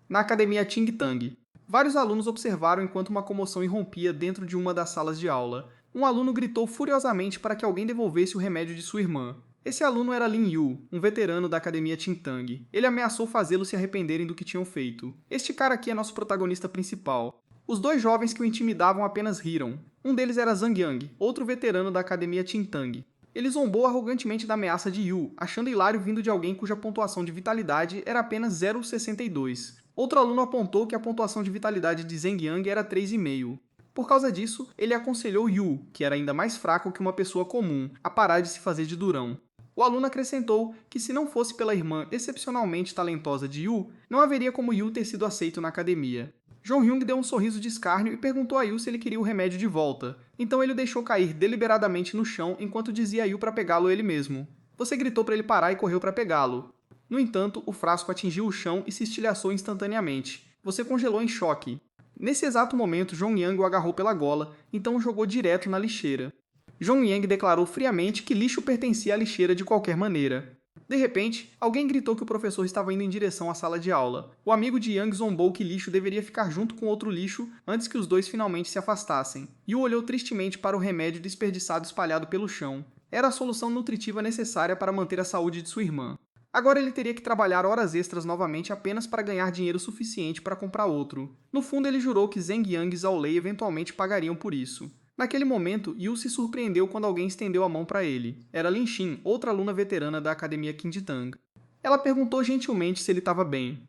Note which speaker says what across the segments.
Speaker 1: Na academia Ting Tang. Vários alunos observaram enquanto uma comoção irrompia dentro de uma das salas de aula. Um aluno gritou furiosamente para que alguém devolvesse o remédio de sua irmã. Esse aluno era Lin Yu, um veterano da academia Ting Tang. Ele ameaçou fazê-los se arrependerem do que tinham feito. Este cara aqui é nosso protagonista principal. Os dois jovens que o intimidavam apenas riram. Um deles era Zhang Yang, outro veterano da academia Ting Tang. Ele zombou arrogantemente da ameaça de Yu, achando hilário vindo de alguém cuja pontuação de vitalidade era apenas 0,62. Outro aluno apontou que a pontuação de vitalidade de Zhang Yang era 3,5. Por causa disso, ele aconselhou Yu, que era ainda mais fraco que uma pessoa comum, a parar de se fazer de durão. O aluno acrescentou que se não fosse pela irmã excepcionalmente talentosa de Yu, não haveria como Yu ter sido aceito na academia. Jong Hyun deu um sorriso de escárnio e perguntou a Yu se ele queria o remédio de volta. Então ele o deixou cair deliberadamente no chão enquanto dizia a Yu para pegá-lo ele mesmo. Você gritou para ele parar e correu para pegá-lo. No entanto, o frasco atingiu o chão e se estilhaçou instantaneamente. Você congelou em choque. Nesse exato momento, Jong Yang o agarrou pela gola, então o jogou direto na lixeira. Jong Yang declarou friamente que lixo pertencia à lixeira de qualquer maneira. De repente, alguém gritou que o professor estava indo em direção à sala de aula. O amigo de Yang zombou que lixo deveria ficar junto com outro lixo antes que os dois finalmente se afastassem. Yu olhou tristemente para o remédio desperdiçado espalhado pelo chão. Era a solução nutritiva necessária para manter a saúde de sua irmã. Agora ele teria que trabalhar horas extras novamente apenas para ganhar dinheiro suficiente para comprar outro. No fundo, ele jurou que Zhang Yang e Zhao Lei eventualmente pagariam por isso. Naquele momento, Yu se surpreendeu quando alguém estendeu a mão para ele. Era Lin Xin, outra aluna veterana da academia Qingditang. Ela perguntou gentilmente se ele estava bem.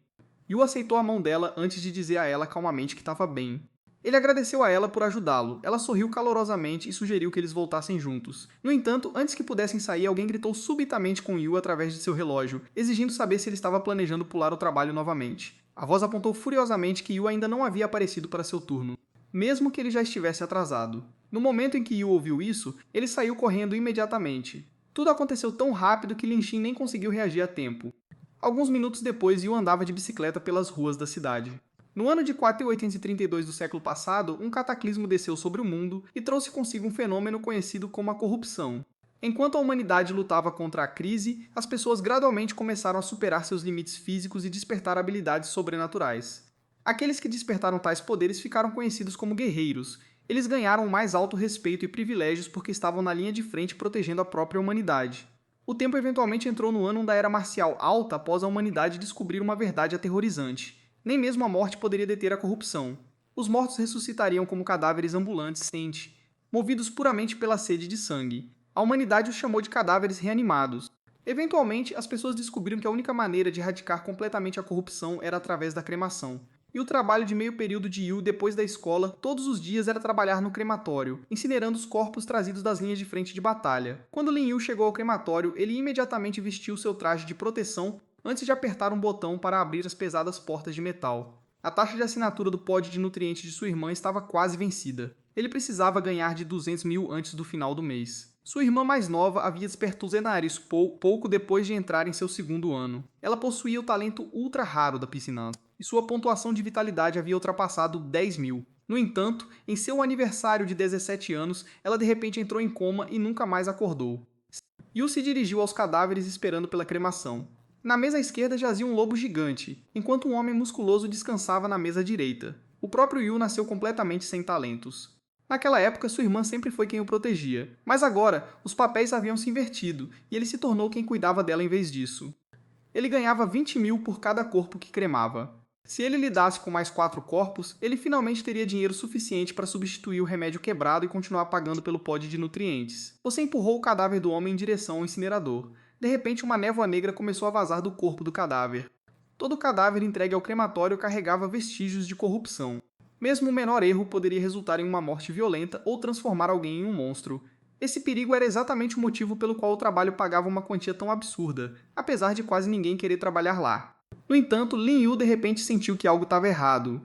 Speaker 1: Yu aceitou a mão dela antes de dizer a ela calmamente que estava bem. Ele agradeceu a ela por ajudá-lo. Ela sorriu calorosamente e sugeriu que eles voltassem juntos. No entanto, antes que pudessem sair, alguém gritou subitamente com Yu através de seu relógio, exigindo saber se ele estava planejando pular o trabalho novamente. A voz apontou furiosamente que Yu ainda não havia aparecido para seu turno, mesmo que ele já estivesse atrasado. No momento em que Yu ouviu isso, ele saiu correndo imediatamente. Tudo aconteceu tão rápido que Lin Xin nem conseguiu reagir a tempo. Alguns minutos depois, Yu andava de bicicleta pelas ruas da cidade. No ano de 4832 do século passado, um cataclismo desceu sobre o mundo e trouxe consigo um fenômeno conhecido como a corrupção. Enquanto a humanidade lutava contra a crise, as pessoas gradualmente começaram a superar seus limites físicos e despertar habilidades sobrenaturais. Aqueles que despertaram tais poderes ficaram conhecidos como guerreiros. Eles ganharam o mais alto respeito e privilégios porque estavam na linha de frente protegendo a própria humanidade. O tempo eventualmente entrou no ano da Era Marcial Alta após a humanidade descobrir uma verdade aterrorizante. Nem mesmo a morte poderia deter a corrupção. Os mortos ressuscitariam como cadáveres ambulantes movidos puramente pela sede de sangue. A humanidade os chamou de cadáveres reanimados. Eventualmente, as pessoas descobriram que a única maneira de erradicar completamente a corrupção era através da cremação. E o trabalho de meio período de Yu depois da escola, todos os dias era trabalhar no crematório, incinerando os corpos trazidos das linhas de frente de batalha. Quando Lin Yu chegou ao crematório, ele imediatamente vestiu seu traje de proteção antes de apertar um botão para abrir as pesadas portas de metal. A taxa de assinatura do pod de nutrientes de sua irmã estava quase vencida. Ele precisava ganhar de 200 mil antes do final do mês. Sua irmã mais nova havia despertado Zenaris pouco depois de entrar em seu segundo ano. Ela possuía o talento ultra raro da piscina, e sua pontuação de vitalidade havia ultrapassado 10 mil. No entanto, em seu aniversário de 17 anos, ela de repente entrou em coma e nunca mais acordou. Yu se dirigiu aos cadáveres esperando pela cremação. Na mesa à esquerda jazia um lobo gigante, enquanto um homem musculoso descansava na mesa direita. O próprio Yu nasceu completamente sem talentos. Naquela época, sua irmã sempre foi quem o protegia, mas agora os papéis haviam se invertido e ele se tornou quem cuidava dela em vez disso. Ele ganhava 20 mil por cada corpo que cremava. Se ele lidasse com mais 4 corpos, ele finalmente teria dinheiro suficiente para substituir o remédio quebrado e continuar pagando pelo pod de nutrientes. Você empurrou o cadáver do homem em direção ao incinerador. De repente, uma névoa negra começou a vazar do corpo do cadáver. Todo cadáver entregue ao crematório carregava vestígios de corrupção. Mesmo o menor erro poderia resultar em uma morte violenta ou transformar alguém em um monstro. Esse perigo era exatamente o motivo pelo qual o trabalho pagava uma quantia tão absurda, apesar de quase ninguém querer trabalhar lá. No entanto, Lin Yu de repente sentiu que algo estava errado.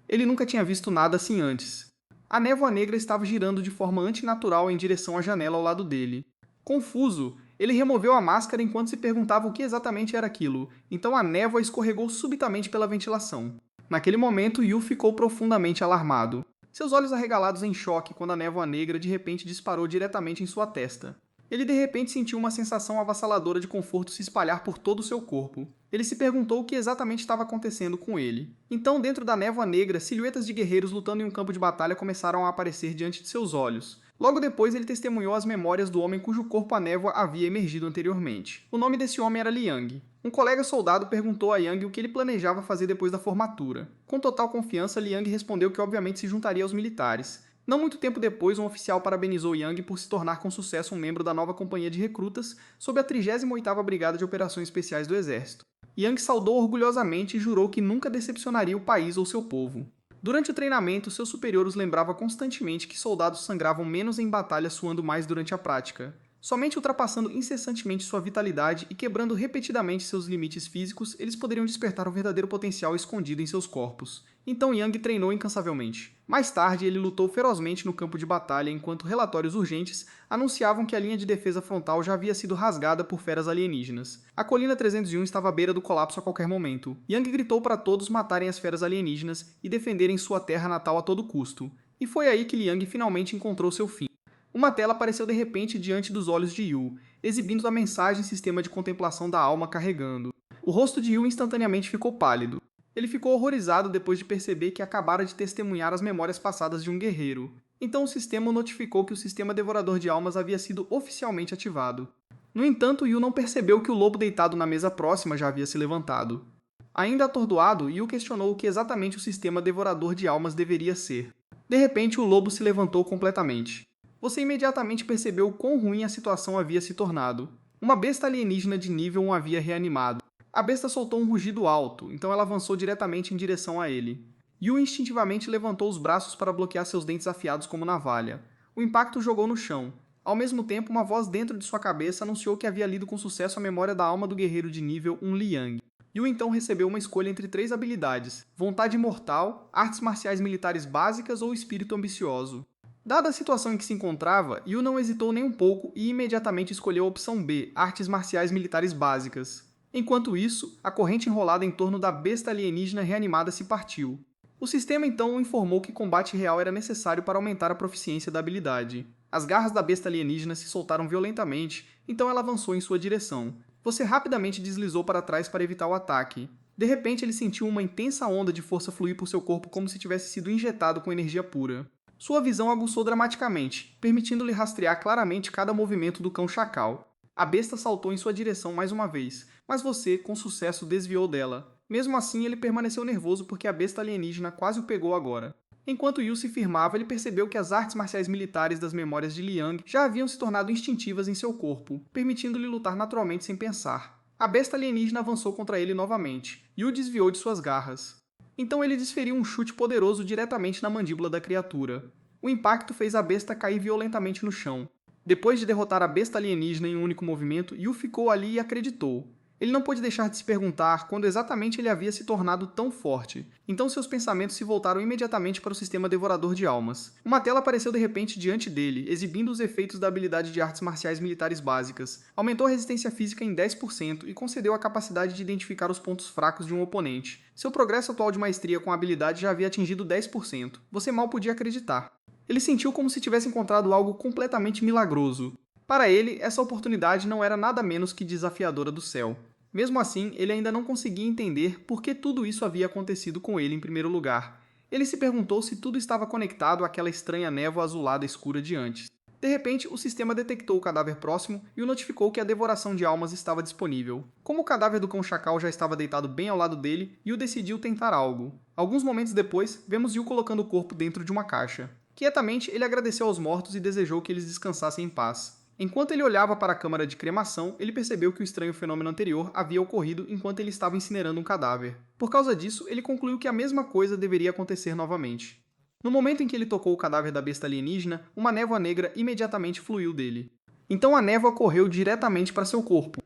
Speaker 1: Ele nunca tinha visto nada assim antes. A névoa negra estava girando de forma antinatural em direção à janela ao lado dele. Confuso, ele removeu a máscara enquanto se perguntava o que exatamente era aquilo, então a névoa escorregou subitamente pela ventilação. Naquele momento, Yu ficou profundamente alarmado. Seus olhos arregalados em choque quando a névoa negra de repente disparou diretamente em sua testa. Ele de repente sentiu uma sensação avassaladora de conforto se espalhar por todo o seu corpo. Ele se perguntou o que exatamente estava acontecendo com ele. Então, dentro da névoa negra, silhuetas de guerreiros lutando em um campo de batalha começaram a aparecer diante de seus olhos. Logo depois, ele testemunhou as memórias do homem cujo corpo a névoa havia emergido anteriormente. O nome desse homem era Liang. Um colega soldado perguntou a Yang o que ele planejava fazer depois da formatura. Com total confiança, Liang respondeu que obviamente se juntaria aos militares. Não muito tempo depois, um oficial parabenizou Yang por se tornar com sucesso um membro da nova companhia de recrutas sob a 38ª Brigada de Operações Especiais do Exército. Yang saudou orgulhosamente e jurou que nunca decepcionaria o país ou seu povo. Durante o treinamento, seu superior os lembrava constantemente que soldados sangravam menos em batalha suando mais durante a prática. Somente ultrapassando incessantemente sua vitalidade e quebrando repetidamente seus limites físicos, eles poderiam despertar o verdadeiro potencial escondido em seus corpos. Então Yang treinou incansavelmente. Mais tarde, ele lutou ferozmente no campo de batalha enquanto relatórios urgentes anunciavam que a linha de defesa frontal já havia sido rasgada por feras alienígenas. A colina 301 estava à beira do colapso a qualquer momento. Yang gritou para todos matarem as feras alienígenas e defenderem sua terra natal a todo custo. E foi aí que Liang finalmente encontrou seu fim. Uma tela apareceu de repente diante dos olhos de Yu, exibindo a mensagem Sistema de Contemplação da Alma carregando. O rosto de Yu instantaneamente ficou pálido. Ele ficou horrorizado depois de perceber que acabara de testemunhar as memórias passadas de um guerreiro. Então o sistema o notificou que o sistema devorador de almas havia sido oficialmente ativado. No entanto, Yu não percebeu que o lobo deitado na mesa próxima já havia se levantado. Ainda atordoado, Yu questionou o que exatamente o sistema devorador de almas deveria ser. De repente, o lobo se levantou completamente. Você imediatamente percebeu o quão ruim a situação havia se tornado. Uma besta alienígena de nível o havia reanimado. A besta soltou um rugido alto, então ela avançou diretamente em direção a ele. Yu instintivamente levantou os braços para bloquear seus dentes afiados como navalha. O impacto o jogou no chão. Ao mesmo tempo, uma voz dentro de sua cabeça anunciou que havia lido com sucesso a memória da alma do guerreiro de nível, um Liang. Yu então recebeu uma escolha entre 3 habilidades: vontade imortal, artes marciais militares básicas ou espírito ambicioso. Dada a situação em que se encontrava, Yu não hesitou nem um pouco e imediatamente escolheu a opção B, artes marciais militares básicas. Enquanto isso, a corrente enrolada em torno da besta alienígena reanimada se partiu. O sistema então o informou que combate real era necessário para aumentar a proficiência da habilidade. As garras da besta alienígena se soltaram violentamente, então ela avançou em sua direção. Você rapidamente deslizou para trás para evitar o ataque. De repente, ele sentiu uma intensa onda de força fluir por seu corpo como se tivesse sido injetado com energia pura. Sua visão aguçou dramaticamente, permitindo-lhe rastrear claramente cada movimento do cão chacal. A besta saltou em sua direção mais uma vez, mas você, com sucesso, desviou dela. Mesmo assim, ele permaneceu nervoso porque a besta alienígena quase o pegou agora. Enquanto Yu se firmava, ele percebeu que as artes marciais militares das memórias de Liang já haviam se tornado instintivas em seu corpo, permitindo-lhe lutar naturalmente sem pensar. A besta alienígena avançou contra ele novamente. Yu desviou de suas garras. Então ele desferiu um chute poderoso diretamente na mandíbula da criatura. O impacto fez a besta cair violentamente no chão. Depois de derrotar a besta alienígena em um único movimento, Yu ficou ali e acreditou. Ele não pôde deixar de se perguntar quando exatamente ele havia se tornado tão forte. Então seus pensamentos se voltaram imediatamente para o sistema devorador de almas. Uma tela apareceu de repente diante dele, exibindo os efeitos da habilidade de artes marciais militares básicas. Aumentou a resistência física em 10% e concedeu a capacidade de identificar os pontos fracos de um oponente. Seu progresso atual de maestria com a habilidade já havia atingido 10%. Você mal podia acreditar. Ele sentiu como se tivesse encontrado algo completamente milagroso. Para ele, essa oportunidade não era nada menos que desafiadora do céu. Mesmo assim, ele ainda não conseguia entender por que tudo isso havia acontecido com ele em primeiro lugar. Ele se perguntou se tudo estava conectado àquela estranha névoa azulada escura de antes. De repente, o sistema detectou o cadáver próximo e o notificou que a devoração de almas estava disponível. Como o cadáver do cão chacal já estava deitado bem ao lado dele, Yu decidiu tentar algo. Alguns momentos depois, vemos Yu colocando o corpo dentro de uma caixa. Quietamente, ele agradeceu aos mortos e desejou que eles descansassem em paz. Enquanto ele olhava para a câmara de cremação, ele percebeu que o estranho fenômeno anterior havia ocorrido enquanto ele estava incinerando um cadáver. Por causa disso, ele concluiu que a mesma coisa deveria acontecer novamente. No momento em que ele tocou o cadáver da besta alienígena, uma névoa negra imediatamente fluiu dele. Então a névoa correu diretamente para seu corpo.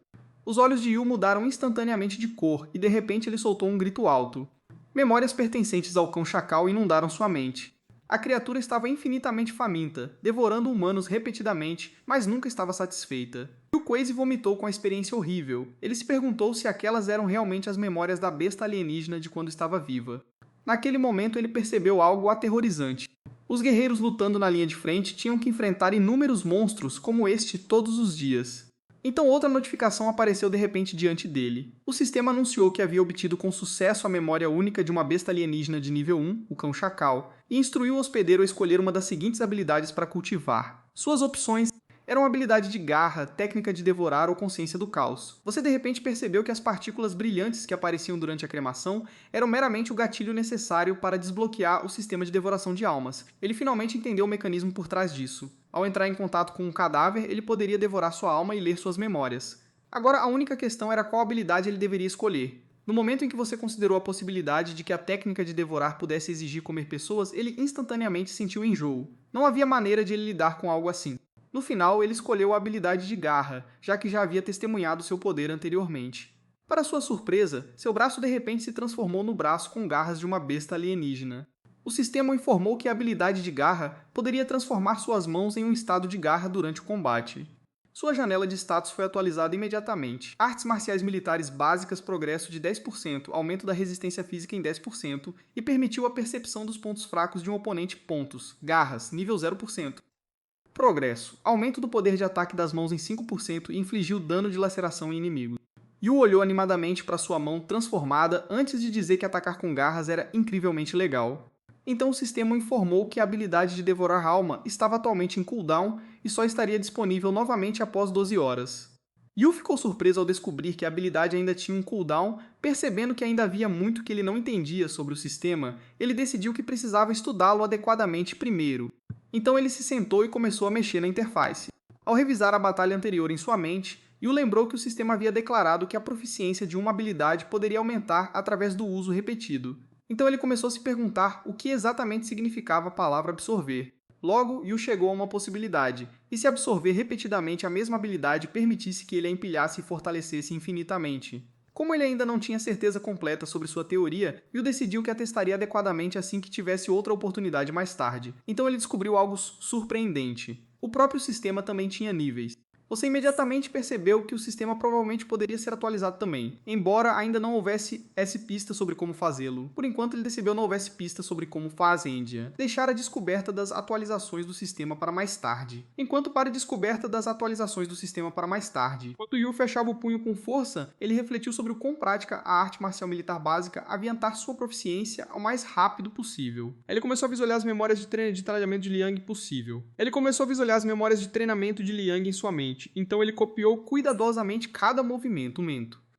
Speaker 1: Os olhos de Yu mudaram instantaneamente de cor e de repente ele soltou um grito alto. Memórias pertencentes ao cão chacal inundaram sua mente. A criatura estava infinitamente faminta, devorando humanos repetidamente, mas nunca estava satisfeita. O Quazy vomitou com a experiência horrível. Ele se perguntou se aquelas eram realmente as memórias da besta alienígena de quando estava viva. Naquele momento ele percebeu algo aterrorizante. Os guerreiros lutando na linha de frente tinham que enfrentar inúmeros monstros como este todos os dias. Então outra notificação apareceu de repente diante dele. O sistema anunciou que havia obtido com sucesso a memória única de uma besta alienígena de nível 1, o cão chacal, e instruiu o hospedeiro a escolher uma das seguintes habilidades para cultivar. Suas opções eram habilidade de garra, técnica de devorar ou consciência do caos. Você de repente percebeu que as partículas brilhantes que apareciam durante a cremação eram meramente o gatilho necessário para desbloquear o sistema de devoração de almas. Ele finalmente entendeu o mecanismo por trás disso. Ao entrar em contato com um cadáver, ele poderia devorar sua alma e ler suas memórias. Agora, a única questão era qual habilidade ele deveria escolher. No momento em que você considerou a possibilidade de que a técnica de devorar pudesse exigir comer pessoas, ele instantaneamente sentiu enjoo. Não havia maneira de ele lidar com algo assim. No final, ele escolheu a habilidade de garra, já que já havia testemunhado seu poder anteriormente. Para sua surpresa, seu braço de repente se transformou no braço com garras de uma besta alienígena. O sistema o informou que a habilidade de garra poderia transformar suas mãos em um estado de garra durante o combate. Sua janela de status foi atualizada imediatamente. Artes marciais militares básicas progresso de 10%, aumento da resistência física em 10% e permitiu a percepção dos pontos fracos de um oponente pontos, garras, nível 0%. Progresso. Aumento do poder de ataque das mãos em 5% e infligiu dano de laceração em inimigos. Yu olhou animadamente para sua mão transformada antes de dizer que atacar com garras era incrivelmente legal. Então o sistema informou que a habilidade de devorar alma estava atualmente em cooldown e só estaria disponível novamente após 12 horas. Yu ficou surpreso ao descobrir que a habilidade ainda tinha um cooldown, percebendo que ainda havia muito que ele não entendia sobre o sistema, ele decidiu que precisava estudá-lo adequadamente primeiro. Então ele se sentou e começou a mexer na interface. Ao revisar a batalha anterior em sua mente, Yu lembrou que o sistema havia declarado que a proficiência de uma habilidade poderia aumentar através do uso repetido. Então ele começou a se perguntar o que exatamente significava a palavra absorver. Logo, Yu chegou a uma possibilidade, e se absorver repetidamente a mesma habilidade permitisse que ele a empilhasse e fortalecesse infinitamente. Como ele ainda não tinha certeza completa sobre sua teoria, Yu decidiu que a testaria adequadamente assim que tivesse outra oportunidade mais tarde. Então ele descobriu algo surpreendente. O próprio sistema também tinha níveis. Você imediatamente percebeu que o sistema provavelmente poderia ser atualizado também, embora ainda não houvesse pista sobre como fazê-lo. Por enquanto, ele percebeu não houvesse pista sobre como fazem-dia. Deixar a descoberta das atualizações do sistema para mais tarde. Enquanto para a descoberta das atualizações do sistema para mais tarde. Enquanto Yu fechava o punho com força, ele refletiu sobre o quão prática a arte marcial militar básica aviantar sua proficiência ao mais rápido possível. Ele começou a visualizar as memórias de treinamento de Liang possível. Ele começou a visualizar as memórias de treinamento de Liang em sua mente. Então ele copiou cuidadosamente cada movimento.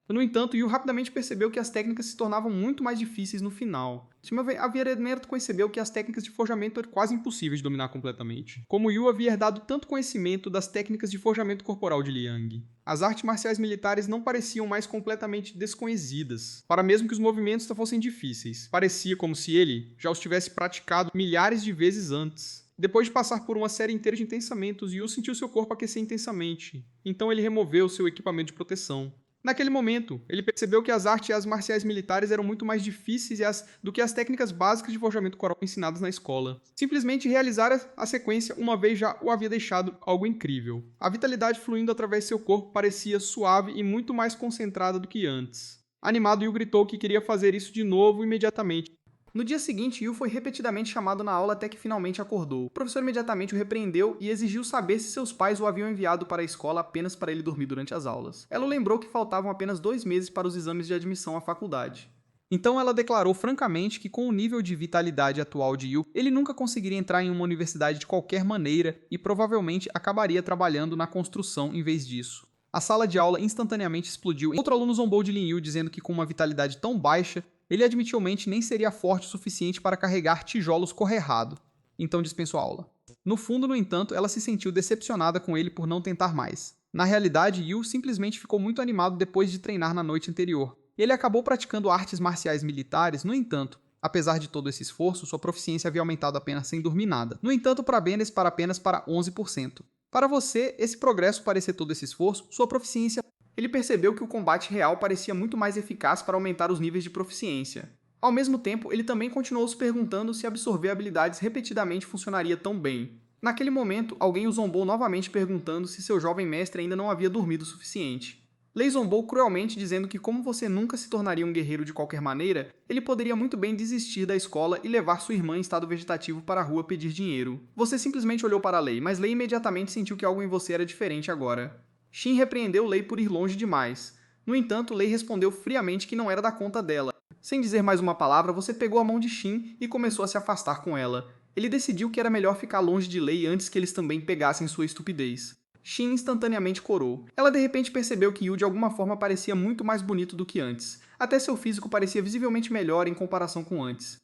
Speaker 1: No entanto, Yu rapidamente percebeu que as técnicas se tornavam muito mais difíceis no final. Havia percebeu que as técnicas de forjamento eram quase impossíveis de dominar completamente. Como Yu havia herdado tanto conhecimento das técnicas de forjamento corporal de Liang. As artes marciais militares não pareciam mais completamente desconhecidas, para mesmo que os movimentos fossem difíceis. Parecia como se ele já os tivesse praticado milhares de vezes antes. Depois de passar por uma série inteira de intensamentos, Yu sentiu seu corpo aquecer intensamente. Então ele removeu seu equipamento de proteção. Naquele momento, ele percebeu que as artes marciais militares eram muito mais difíceis do que as técnicas básicas de forjamento corporal ensinadas na escola. Simplesmente realizar a sequência uma vez já o havia deixado algo incrível. A vitalidade fluindo através de seu corpo parecia suave e muito mais concentrada do que antes. Animado, Yu gritou que queria fazer isso de novo imediatamente. No dia seguinte, Yu foi repetidamente chamado na aula até que finalmente acordou. O professor imediatamente o repreendeu e exigiu saber se seus pais o haviam enviado para a escola apenas para ele dormir durante as aulas. Ela lembrou que faltavam apenas 2 meses para os exames de admissão à faculdade. Então ela declarou francamente que com o nível de vitalidade atual de Yu, ele nunca conseguiria entrar em uma universidade de qualquer maneira e provavelmente acabaria trabalhando na construção em vez disso. A sala de aula instantaneamente explodiu. Outro aluno zombou de Lin Yu, dizendo que com uma vitalidade tão baixa, ele admitivelmente nem seria forte o suficiente para carregar tijolos correrrado. Então dispensou a aula. No fundo, no entanto, ela se sentiu decepcionada com ele por não tentar mais. Na realidade, Yu simplesmente ficou muito animado depois de treinar na noite anterior. Ele acabou praticando artes marciais militares, no entanto. Apesar de todo esse esforço, sua proficiência havia aumentado apenas sem dormir nada. No entanto, para Benes, apenas para 11%. Para você, esse progresso parecer todo esse esforço, sua proficiência... Ele percebeu que o combate real parecia muito mais eficaz para aumentar os níveis de proficiência. Ao mesmo tempo, ele também continuou se perguntando se absorver habilidades repetidamente funcionaria tão bem. Naquele momento, alguém o zombou novamente perguntando se seu jovem mestre ainda não havia dormido o suficiente. Lei zombou cruelmente dizendo que como você nunca se tornaria um guerreiro de qualquer maneira, ele poderia muito bem desistir da escola e levar sua irmã em estado vegetativo para a rua pedir dinheiro. Você simplesmente olhou para Lei, mas Lei imediatamente sentiu que algo em você era diferente agora. Shin repreendeu Lei por ir longe demais. No entanto, Lei respondeu friamente que não era da conta dela. Sem dizer mais uma palavra, você pegou a mão de Shin e começou a se afastar com ela. Ele decidiu que era melhor ficar longe de Lei antes que eles também pegassem sua estupidez. Shin instantaneamente corou. Ela de repente percebeu que Yu de alguma forma parecia muito mais bonito do que antes. Até seu físico parecia visivelmente melhor em comparação com antes.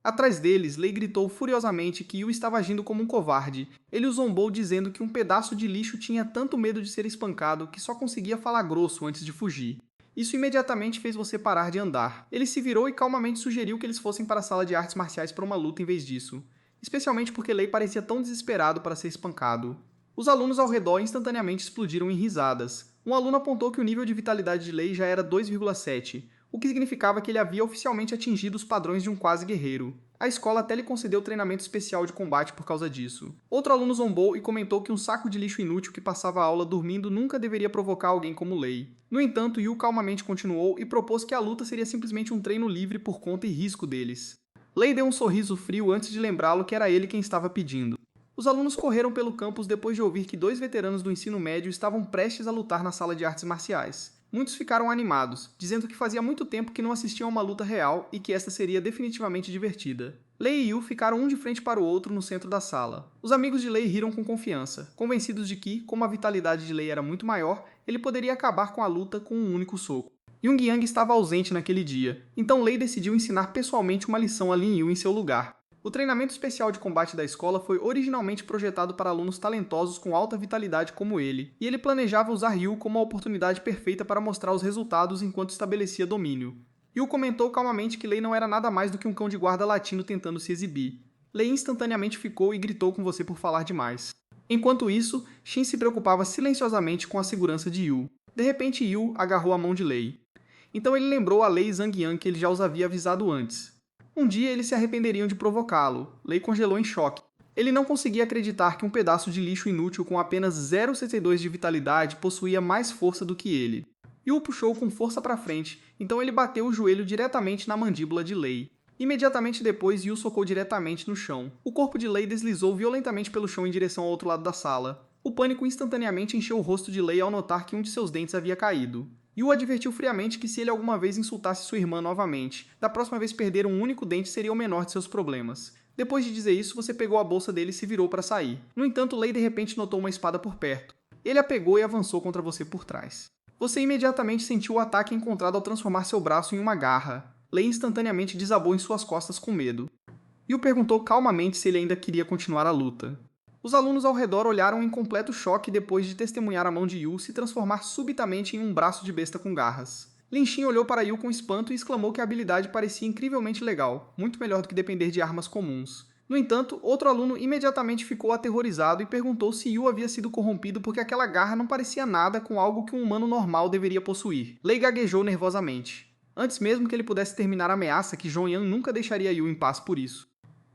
Speaker 1: Atrás deles, Lei gritou furiosamente que Yu estava agindo como um covarde. Ele o zombou dizendo que um pedaço de lixo tinha tanto medo de ser espancado que só conseguia falar grosso antes de fugir. Isso imediatamente fez você parar de andar. Ele se virou e calmamente sugeriu que eles fossem para a sala de artes marciais para uma luta em vez disso. Especialmente porque Lei parecia tão desesperado para ser espancado. Os alunos ao redor instantaneamente explodiram em risadas. Um aluno apontou que o nível de vitalidade de Lei já era 2,7, o que significava que ele havia oficialmente atingido os padrões de um quase guerreiro. A escola até lhe concedeu treinamento especial de combate por causa disso. Outro aluno zombou e comentou que um saco de lixo inútil que passava a aula dormindo nunca deveria provocar alguém como Lei. No entanto, Yu calmamente continuou e propôs que a luta seria simplesmente um treino livre por conta e risco deles. Lei deu um sorriso frio antes de lembrá-lo que era ele quem estava pedindo. Os alunos correram pelo campus depois de ouvir que 2 veteranos do ensino médio estavam prestes a lutar na sala de artes marciais. Muitos ficaram animados, dizendo que fazia muito tempo que não assistiam a uma luta real e que esta seria definitivamente divertida. Lei e Yu ficaram um de frente para o outro no centro da sala. Os amigos de Lei riram com confiança, convencidos de que, como a vitalidade de Lei era muito maior, ele poderia acabar com a luta com um único soco. Yoongyang estava ausente naquele dia, então Lei decidiu ensinar pessoalmente uma lição a Lin Yu em seu lugar. O treinamento especial de combate da escola foi originalmente projetado para alunos talentosos com alta vitalidade como ele, e ele planejava usar Yu como a oportunidade perfeita para mostrar os resultados enquanto estabelecia domínio. Yu comentou calmamente que Lei não era nada mais do que um cão de guarda latino tentando se exibir. Lei instantaneamente ficou e gritou com você por falar demais. Enquanto isso, Shin se preocupava silenciosamente com a segurança de Yu. De repente, Yu agarrou a mão de Lei. Então ele lembrou a Lei Zhangyan que ele já os havia avisado antes. Um dia eles se arrependeriam de provocá-lo. Lei congelou em choque. Ele não conseguia acreditar que um pedaço de lixo inútil com apenas 0,62 de vitalidade possuía mais força do que ele. Yu o puxou com força para frente, então ele bateu o joelho diretamente na mandíbula de Lei. Imediatamente depois, Yu socou diretamente no chão. O corpo de Lei deslizou violentamente pelo chão em direção ao outro lado da sala. O pânico instantaneamente encheu o rosto de Lei ao notar que um de seus dentes havia caído. Yu advertiu friamente que se ele alguma vez insultasse sua irmã novamente, da próxima vez perder um único dente seria o menor de seus problemas. Depois de dizer isso, você pegou a bolsa dele e se virou para sair. No entanto, Lei de repente notou uma espada por perto. Ele a pegou e avançou contra você por trás. Você imediatamente sentiu o ataque encontrado ao transformar seu braço em uma garra. Lei instantaneamente desabou em suas costas com medo. Yu perguntou calmamente se ele ainda queria continuar a luta. Os alunos ao redor olharam em completo choque depois de testemunhar a mão de Yu se transformar subitamente em um braço de besta com garras. Lin Xin olhou para Yu com espanto e exclamou que a habilidade parecia incrivelmente legal, muito melhor do que depender de armas comuns. No entanto, outro aluno imediatamente ficou aterrorizado e perguntou se Yu havia sido corrompido porque aquela garra não parecia nada com algo que um humano normal deveria possuir. Lei gaguejou nervosamente. Antes mesmo que ele pudesse terminar a ameaça, que Zhongyang nunca deixaria Yu em paz por isso.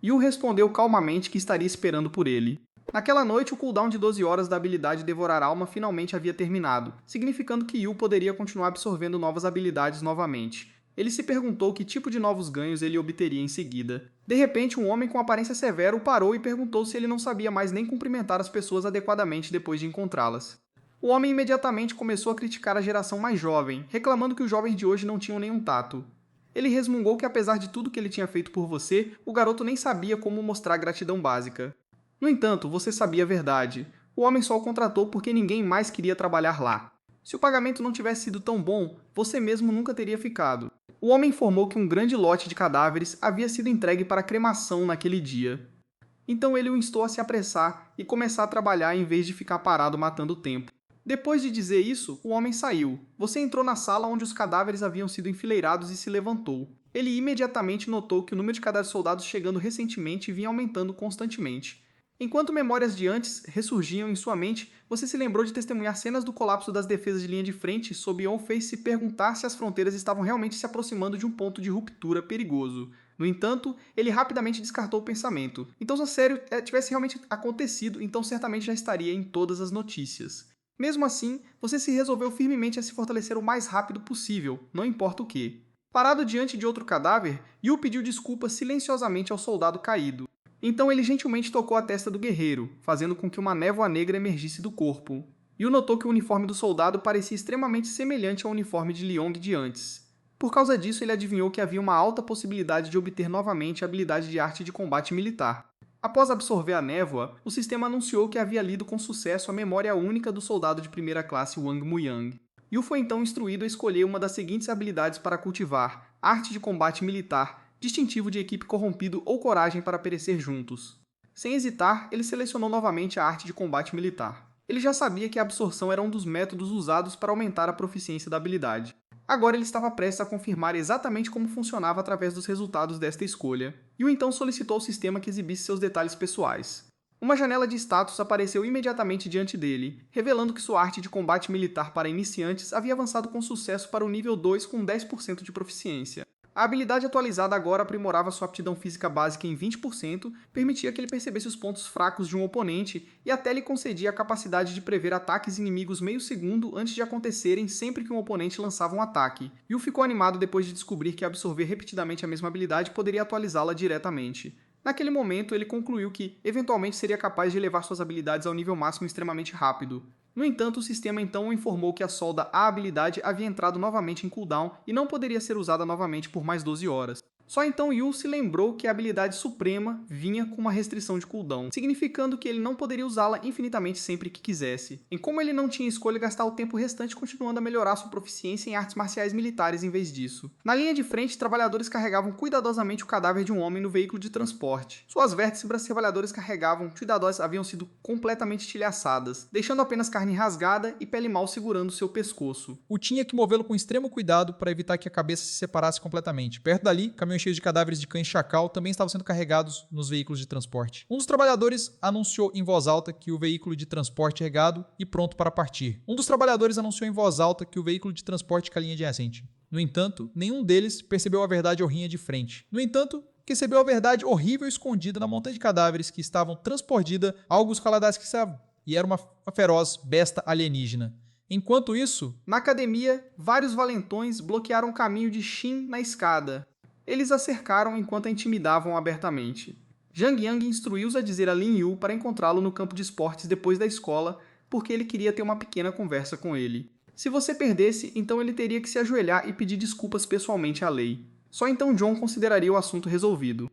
Speaker 1: Yu respondeu calmamente que estaria esperando por ele. Naquela noite, o cooldown de 12 horas da habilidade Devorar Alma finalmente havia terminado, significando que Yu poderia continuar absorvendo novas habilidades novamente. Ele se perguntou que tipo de novos ganhos ele obteria em seguida. De repente, um homem com aparência severa o parou e perguntou se ele não sabia mais nem cumprimentar as pessoas adequadamente depois de encontrá-las. O homem imediatamente começou a criticar a geração mais jovem, reclamando que os jovens de hoje não tinham nenhum tato. Ele resmungou que apesar de tudo que ele tinha feito por você, o garoto nem sabia como mostrar gratidão básica. No entanto, você sabia a verdade. O homem só o contratou porque ninguém mais queria trabalhar lá. Se o pagamento não tivesse sido tão bom, você mesmo nunca teria ficado. O homem informou que um grande lote de cadáveres havia sido entregue para cremação naquele dia. Então ele o instou a se apressar e começar a trabalhar em vez de ficar parado matando o tempo. Depois de dizer isso, o homem saiu. Você entrou na sala onde os cadáveres haviam sido enfileirados e se levantou. Ele imediatamente notou que o número de cadáveres soldados chegando recentemente vinha aumentando constantemente. Enquanto memórias de antes ressurgiam em sua mente, você se lembrou de testemunhar cenas do colapso das defesas de linha de frente sob Yon fez se perguntar se as fronteiras estavam realmente se aproximando de um ponto de ruptura perigoso. No entanto, ele rapidamente descartou o pensamento. Então, se a sério tivesse realmente acontecido, então certamente já estaria em todas as notícias. Mesmo assim, você se resolveu firmemente a se fortalecer o mais rápido possível, não importa o que. Parado diante de outro cadáver, Yu pediu desculpas silenciosamente ao soldado caído. Então ele gentilmente tocou a testa do guerreiro, fazendo com que uma névoa negra emergisse do corpo. Yu notou que o uniforme do soldado parecia extremamente semelhante ao uniforme de Leong de antes. Por causa disso, ele adivinhou que havia uma alta possibilidade de obter novamente a habilidade de arte de combate militar. Após absorver a névoa, o sistema anunciou que havia lido com sucesso a memória única do soldado de primeira classe Wang Muyang. Yu foi então instruído a escolher uma das seguintes habilidades para cultivar: arte de combate militar, distintivo de equipe corrompido ou coragem para perecer juntos. Sem hesitar, ele selecionou novamente a arte de combate militar. Ele já sabia que a absorção era um dos métodos usados para aumentar a proficiência da habilidade. Agora ele estava prestes a confirmar exatamente como funcionava através dos resultados desta escolha. Yu então solicitou ao sistema que exibisse seus detalhes pessoais. Uma janela de status apareceu imediatamente diante dele, revelando que sua arte de combate militar para iniciantes havia avançado com sucesso para o nível 2 com 10% de proficiência. A habilidade atualizada agora aprimorava sua aptidão física básica em 20%, permitia que ele percebesse os pontos fracos de um oponente e até lhe concedia a capacidade de prever ataques inimigos meio segundo antes de acontecerem sempre que um oponente lançava um ataque. Yu ficou animado depois de descobrir que absorver repetidamente a mesma habilidade poderia atualizá-la diretamente. Naquele momento, ele concluiu que, eventualmente, seria capaz de elevar suas habilidades ao nível máximo extremamente rápido. No entanto, o sistema então o informou que a solda à habilidade havia entrado novamente em cooldown e não poderia ser usada novamente por mais 12 horas. Só então Yu se lembrou que a habilidade suprema vinha com uma restrição de cooldown, significando que ele não poderia usá-la infinitamente sempre que quisesse. E como ele não tinha escolha, gastar o tempo restante continuando a melhorar sua proficiência em artes marciais militares em vez disso. Na linha de frente, trabalhadores carregavam cuidadosamente o cadáver de um homem no veículo de transporte. Suas vértebras que trabalhadores carregavam cuidadosamente haviam sido completamente estilhaçadas, deixando apenas carne rasgada e pele mal segurando seu pescoço.
Speaker 2: O tinha que movê-lo com extremo cuidado para evitar que a cabeça se separasse completamente. Perto dali, caminhões cheios de cadáveres de cães chacal também estavam sendo carregados nos veículos de transporte. Um dos trabalhadores anunciou em voz alta que o veículo de transporte regado e pronto para partir. Um dos trabalhadores anunciou em voz alta que o veículo de transporte com a linha adjacente. No entanto, nenhum deles percebeu a verdade horrinha de frente. No entanto, percebeu a verdade horrível escondida na montanha de cadáveres que estavam transportida a alguns caladas que estavam, e era uma feroz besta alienígena. Enquanto isso,
Speaker 1: na academia, vários valentões bloquearam o caminho de Shin na escada. Eles a cercaram enquanto a intimidavam abertamente. Zhang Yang instruiu-os a dizer a Lin Yu para encontrá-lo no campo de esportes depois da escola, porque ele queria ter uma pequena conversa com ele. Se você perdesse, então ele teria que se ajoelhar e pedir desculpas pessoalmente à lei. Só então John consideraria o assunto resolvido.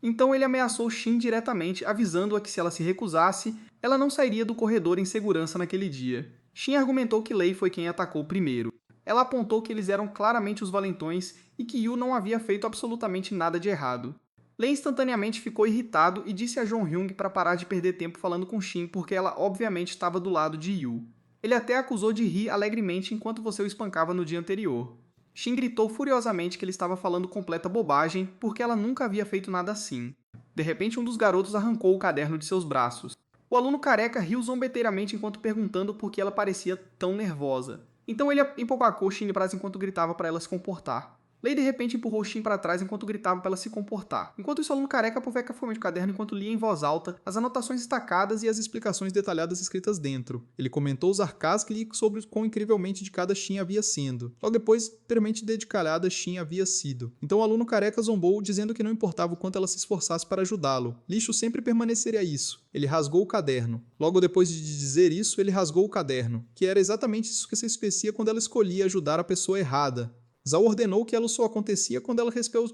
Speaker 1: Então ele ameaçou Shin diretamente, avisando-a que se ela se recusasse, ela não sairia do corredor em segurança naquele dia. Shin argumentou que Lei foi quem atacou primeiro. Ela apontou que eles eram claramente os valentões e que Yu não havia feito absolutamente nada de errado. Lei instantaneamente ficou irritado e disse a Jong Hyung para parar de perder tempo falando com Shin porque ela obviamente estava do lado de Yu. Ele até acusou de rir alegremente enquanto você o espancava no dia anterior. Shin gritou furiosamente que ele estava falando completa bobagem porque ela nunca havia feito nada assim. De repente, um dos garotos arrancou o caderno de seus braços. O aluno careca riu zombeteiramente enquanto perguntando por que ela parecia tão nervosa. Então ele empopacou Shin para trás enquanto gritava para ela se comportar. Lei de repente empurrou Shin para trás enquanto gritava para ela se comportar. Enquanto isso, o aluno careca aproveita fomamente o caderno enquanto lia em voz alta as anotações destacadas e as explicações detalhadas escritas dentro. Ele comentou sarcasticamente sobre quão incrivelmente dedicada Shin havia sido. Logo depois, inteiramente dedicada Shin havia sido. Então o aluno careca zombou, dizendo que não importava o quanto ela se esforçasse para ajudá-lo. Lixo sempre permaneceria isso. Ele rasgou o caderno. Logo depois de dizer isso, ele rasgou o caderno, que era exatamente isso que se esquecia quando ela escolhia ajudar a pessoa errada. Zhao ordenou que ela só acontecia quando ela recebeu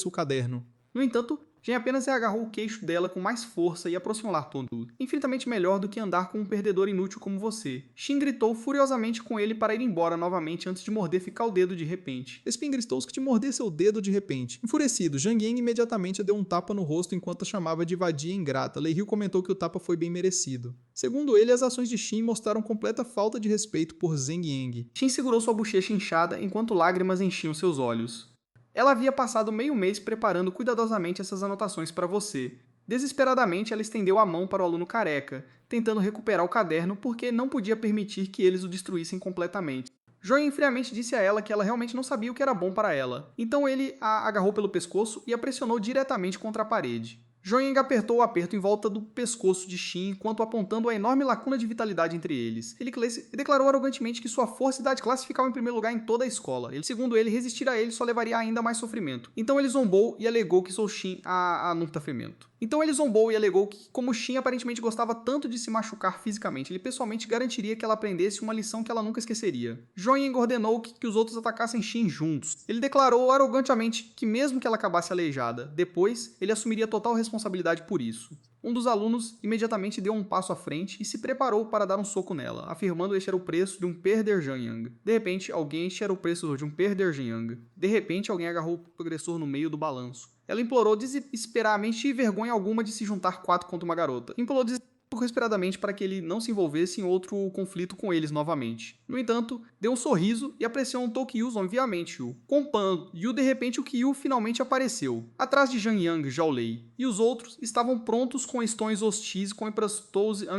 Speaker 1: o caderno. No entanto, Jin apenas agarrou o queixo dela com mais força e aproximou tudo. Infinitamente melhor do que andar com um perdedor inútil como você. Shin gritou furiosamente com ele para ir embora novamente antes de morder ficar o dedo de repente. Spin gritou que te morder seu dedo de repente. Enfurecido, Zhang Yang imediatamente deu um tapa no rosto enquanto a chamava de vadia e ingrata. Lei Ryu comentou que o tapa foi bem merecido. Segundo ele, as ações de Shin mostraram completa falta de respeito por Zhang Yang. Shin segurou sua bochecha inchada enquanto lágrimas enchiam seus olhos. Ela havia passado meio mês preparando cuidadosamente essas anotações para você. Desesperadamente, ela estendeu a mão para o aluno careca, tentando recuperar o caderno porque não podia permitir que eles o destruíssem completamente. Joyen friamente disse a ela que ela realmente não sabia o que era bom para ela. Então ele a agarrou pelo pescoço e a pressionou diretamente contra a parede. Joyen apertou o aperto em volta do pescoço de Shin enquanto apontando a enorme lacuna de vitalidade entre eles. Ele declarou arrogantemente que sua força e idade classe ficavam em primeiro lugar em toda a escola. Segundo ele, resistir a ele só levaria a ainda mais sofrimento. Então ele zombou e alegou que Sou Shin a não sofrimento. Então ele zombou e alegou que, como Shin aparentemente gostava tanto de se machucar fisicamente, ele pessoalmente garantiria que ela aprendesse uma lição que ela nunca esqueceria. Zhongyang ordenou que os outros atacassem Shin juntos. Ele declarou arrogantemente que mesmo que ela acabasse aleijada, depois ele assumiria total responsabilidade por isso. Um dos alunos imediatamente deu um passo à frente e se preparou para dar um soco nela, afirmando este era o preço de um perder Zhongyang. De repente, este era o preço de um perder Zhongyang. De repente, alguém agarrou o progressor no meio do balanço. Ela implorou desesperadamente e vergonha alguma de se juntar 4 contra uma garota. Implorou desesperadamente para que ele não se envolvesse em outro conflito com eles novamente. No entanto, deu um sorriso e apreciou um Tokyu enviamente Yu. Com Pan, Yu de repente o Kyu finalmente apareceu, atrás de Zhang Yang e Zhao Lei, e os outros estavam prontos com estões hostis com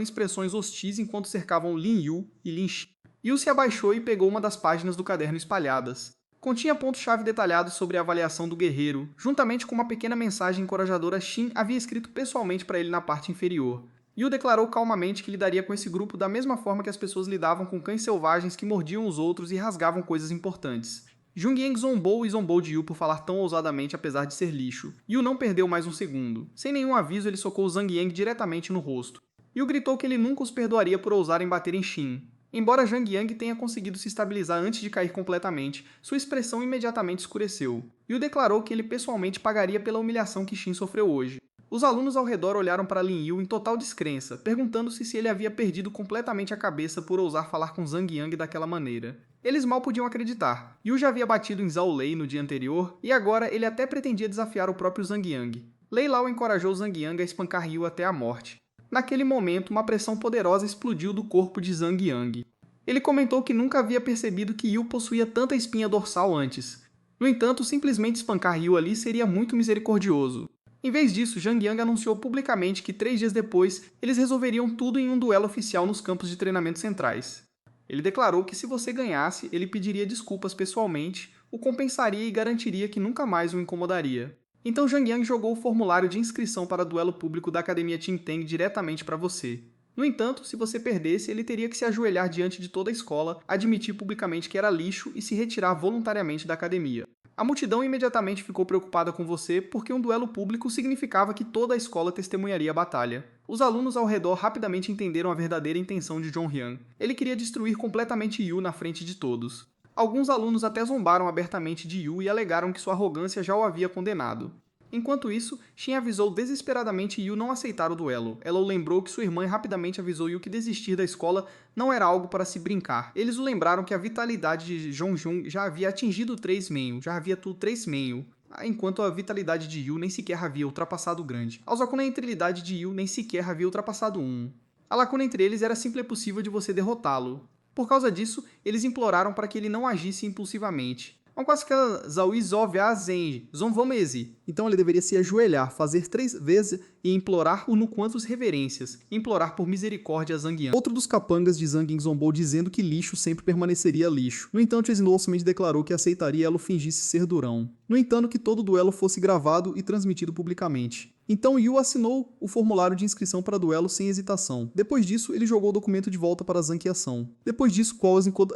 Speaker 1: expressões hostis enquanto cercavam Lin Yu e Lin Xin. Yu se abaixou e pegou uma das páginas do caderno espalhadas. Continha pontos-chave detalhados sobre a avaliação do guerreiro, juntamente com uma pequena mensagem encorajadora Shin havia escrito pessoalmente para ele na parte inferior. Yu declarou calmamente que lidaria com esse grupo da mesma forma que as pessoas lidavam com cães selvagens que mordiam os outros e rasgavam coisas importantes. Zhongyang zombou e zombou de Yu por falar tão ousadamente apesar de ser lixo. Yu não perdeu mais um segundo. Sem nenhum aviso, ele socou Zhang Yang diretamente no rosto. Yu gritou que ele nunca os perdoaria por ousarem bater em Shin. Embora Zhang Yang tenha conseguido se estabilizar antes de cair completamente, sua expressão imediatamente escureceu. Yu declarou que ele pessoalmente pagaria pela humilhação que Shin sofreu hoje. Os alunos ao redor olharam para Lin Yu em total descrença, perguntando-se se ele havia perdido completamente a cabeça por ousar falar com Zhang Yang daquela maneira. Eles mal podiam acreditar. Yu já havia batido em Zhao Lei no dia anterior, e agora ele até pretendia desafiar o próprio Zhang Yang. Lei Lao encorajou Zhang Yang a espancar Yu até a morte. Naquele momento, uma pressão poderosa explodiu do corpo de Zhang Yang. Ele comentou que nunca havia percebido que Yu possuía tanta espinha dorsal antes. No entanto, simplesmente espancar Yu ali seria muito misericordioso. Em vez disso, Zhang Yang anunciou publicamente que 3 dias depois, eles resolveriam tudo em um duelo oficial nos campos de treinamento centrais. Ele declarou que se você ganhasse, ele pediria desculpas pessoalmente, o compensaria e garantiria que nunca mais o incomodaria. Então Zhang Yang jogou o formulário de inscrição para duelo público da Academia Qingteng diretamente para você. No entanto, se você perdesse, ele teria que se ajoelhar diante de toda a escola, admitir publicamente que era lixo e se retirar voluntariamente da academia. A multidão imediatamente ficou preocupada com você porque um duelo público significava que toda a escola testemunharia a batalha. Os alunos ao redor rapidamente entenderam a verdadeira intenção de Zhongyang. Ele queria destruir completamente Yu na frente de todos. Alguns alunos até zombaram abertamente de Yu e alegaram que sua arrogância já o havia condenado. Enquanto isso, Shin avisou desesperadamente Yu não aceitar o duelo. Ela o lembrou que sua irmã rapidamente avisou Yu que desistir da escola não era algo para se brincar. Eles o lembraram que a vitalidade de Zhongjun já havia atingido 3 Menyu, já havia tudo 3 Menyu, enquanto a vitalidade de Yu nem sequer havia ultrapassado o grande. A lacuna entre a vitalidade de Yu nem sequer havia ultrapassado 1. A lacuna entre eles era simples e possível de você derrotá-lo. Por causa disso, eles imploraram para que ele não agisse impulsivamente. Então ele deveria se ajoelhar, fazer 3 vezes e implorar no quantos reverências, implorar por misericórdia a Zhang Yang. Outro dos capangas de Zhang Yang zombou dizendo que lixo sempre permaneceria lixo. No entanto, Snow somente declarou que aceitaria ela o fingisse ser durão. No entanto, que todo duelo fosse gravado e transmitido publicamente. Então Yu assinou o formulário de inscrição para duelo sem hesitação. Depois disso, ele jogou o documento de volta para a Zanquiação. Depois disso,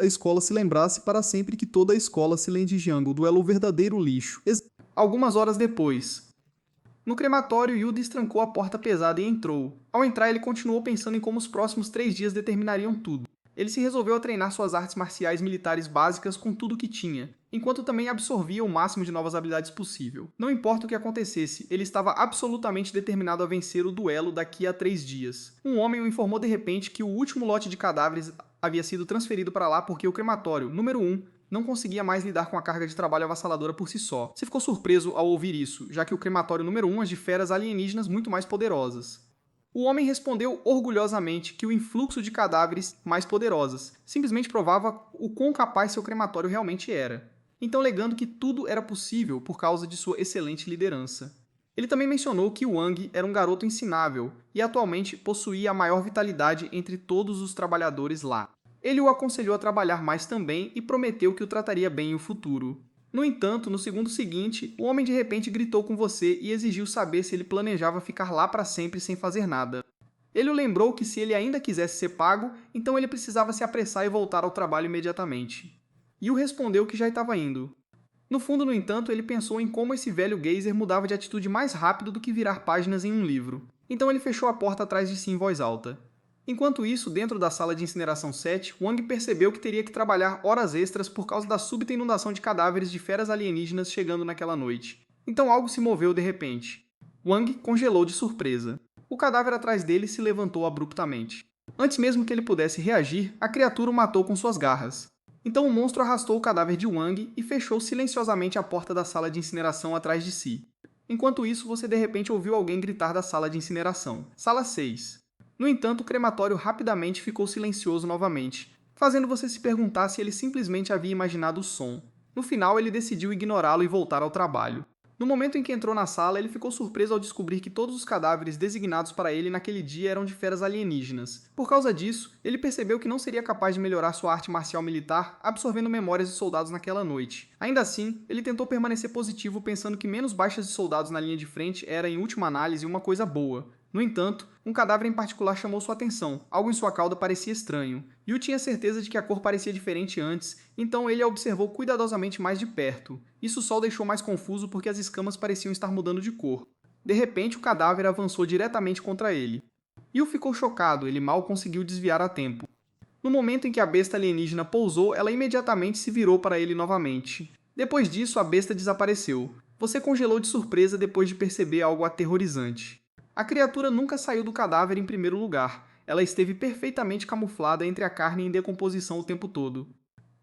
Speaker 1: a escola se lembrasse para sempre que toda a escola se lembra de Jiang, o duelo verdadeiro lixo. Algumas horas depois. No crematório, Yu destrancou a porta pesada e entrou. Ao entrar, ele continuou pensando em como os próximos 3 dias determinariam tudo. Ele se resolveu a treinar suas artes marciais militares básicas com tudo o que tinha, enquanto também absorvia o máximo de novas habilidades possível. Não importa o que acontecesse, ele estava absolutamente determinado a vencer o duelo daqui a 3 dias. Um homem o informou de repente que o último lote de cadáveres havia sido transferido para lá porque o crematório, número 1, não conseguia mais lidar com a carga de trabalho avassaladora por si só. Você ficou surpreso ao ouvir isso, já que o crematório número 1 é de feras alienígenas muito mais poderosas. O homem respondeu orgulhosamente que o influxo de cadáveres mais poderosas simplesmente provava o quão capaz seu crematório realmente era, então alegando que tudo era possível por causa de sua excelente liderança. Ele também mencionou que Wang era um garoto ensinável e atualmente possuía a maior vitalidade entre todos os trabalhadores lá. Ele o aconselhou a trabalhar mais também e prometeu que o trataria bem em o futuro. No entanto, no segundo seguinte, o homem de repente gritou com você e exigiu saber se ele planejava ficar lá para sempre sem fazer nada. Ele o lembrou que se ele ainda quisesse ser pago, então ele precisava se apressar e voltar ao trabalho imediatamente. Yu respondeu que já estava indo. No fundo, no entanto, ele pensou em como esse velho geyser mudava de atitude mais rápido do que virar páginas em um livro. Então ele fechou a porta atrás de si em voz alta. Enquanto isso, dentro da sala de incineração 7, Wang percebeu que teria que trabalhar horas extras por causa da súbita inundação de cadáveres de feras alienígenas chegando naquela noite. Então algo se moveu de repente. Wang congelou de surpresa. O cadáver atrás dele se levantou abruptamente. Antes mesmo que ele pudesse reagir, a criatura o matou com suas garras. Então o monstro arrastou o cadáver de Wang e fechou silenciosamente a porta da sala de incineração atrás de si. Enquanto isso, você de repente ouviu alguém gritar da sala de incineração. Sala 6. No entanto, o crematório rapidamente ficou silencioso novamente, fazendo você se perguntar se ele simplesmente havia imaginado o som. No final, ele decidiu ignorá-lo e voltar ao trabalho. No momento em que entrou na sala, ele ficou surpreso ao descobrir que todos os cadáveres designados para ele naquele dia eram de feras alienígenas. Por causa disso, ele percebeu que não seria capaz de melhorar sua arte marcial militar absorvendo memórias de soldados naquela noite. Ainda assim, ele tentou permanecer positivo pensando que menos baixas de soldados na linha de frente era, em última análise, uma coisa boa. No entanto, um cadáver em particular chamou sua atenção. Algo em sua cauda parecia estranho. Yu tinha certeza de que a cor parecia diferente antes, então ele a observou cuidadosamente mais de perto. Isso só o deixou mais confuso porque as escamas pareciam estar mudando de cor. De repente, o cadáver avançou diretamente contra ele. Yu ficou chocado, ele mal conseguiu desviar a tempo. No momento em que a besta alienígena pousou, ela imediatamente se virou para ele novamente. Depois disso, a besta desapareceu. Você congelou de surpresa depois de perceber algo aterrorizante. A criatura nunca saiu do cadáver em primeiro lugar. Ela esteve perfeitamente camuflada entre a carne em decomposição o tempo todo.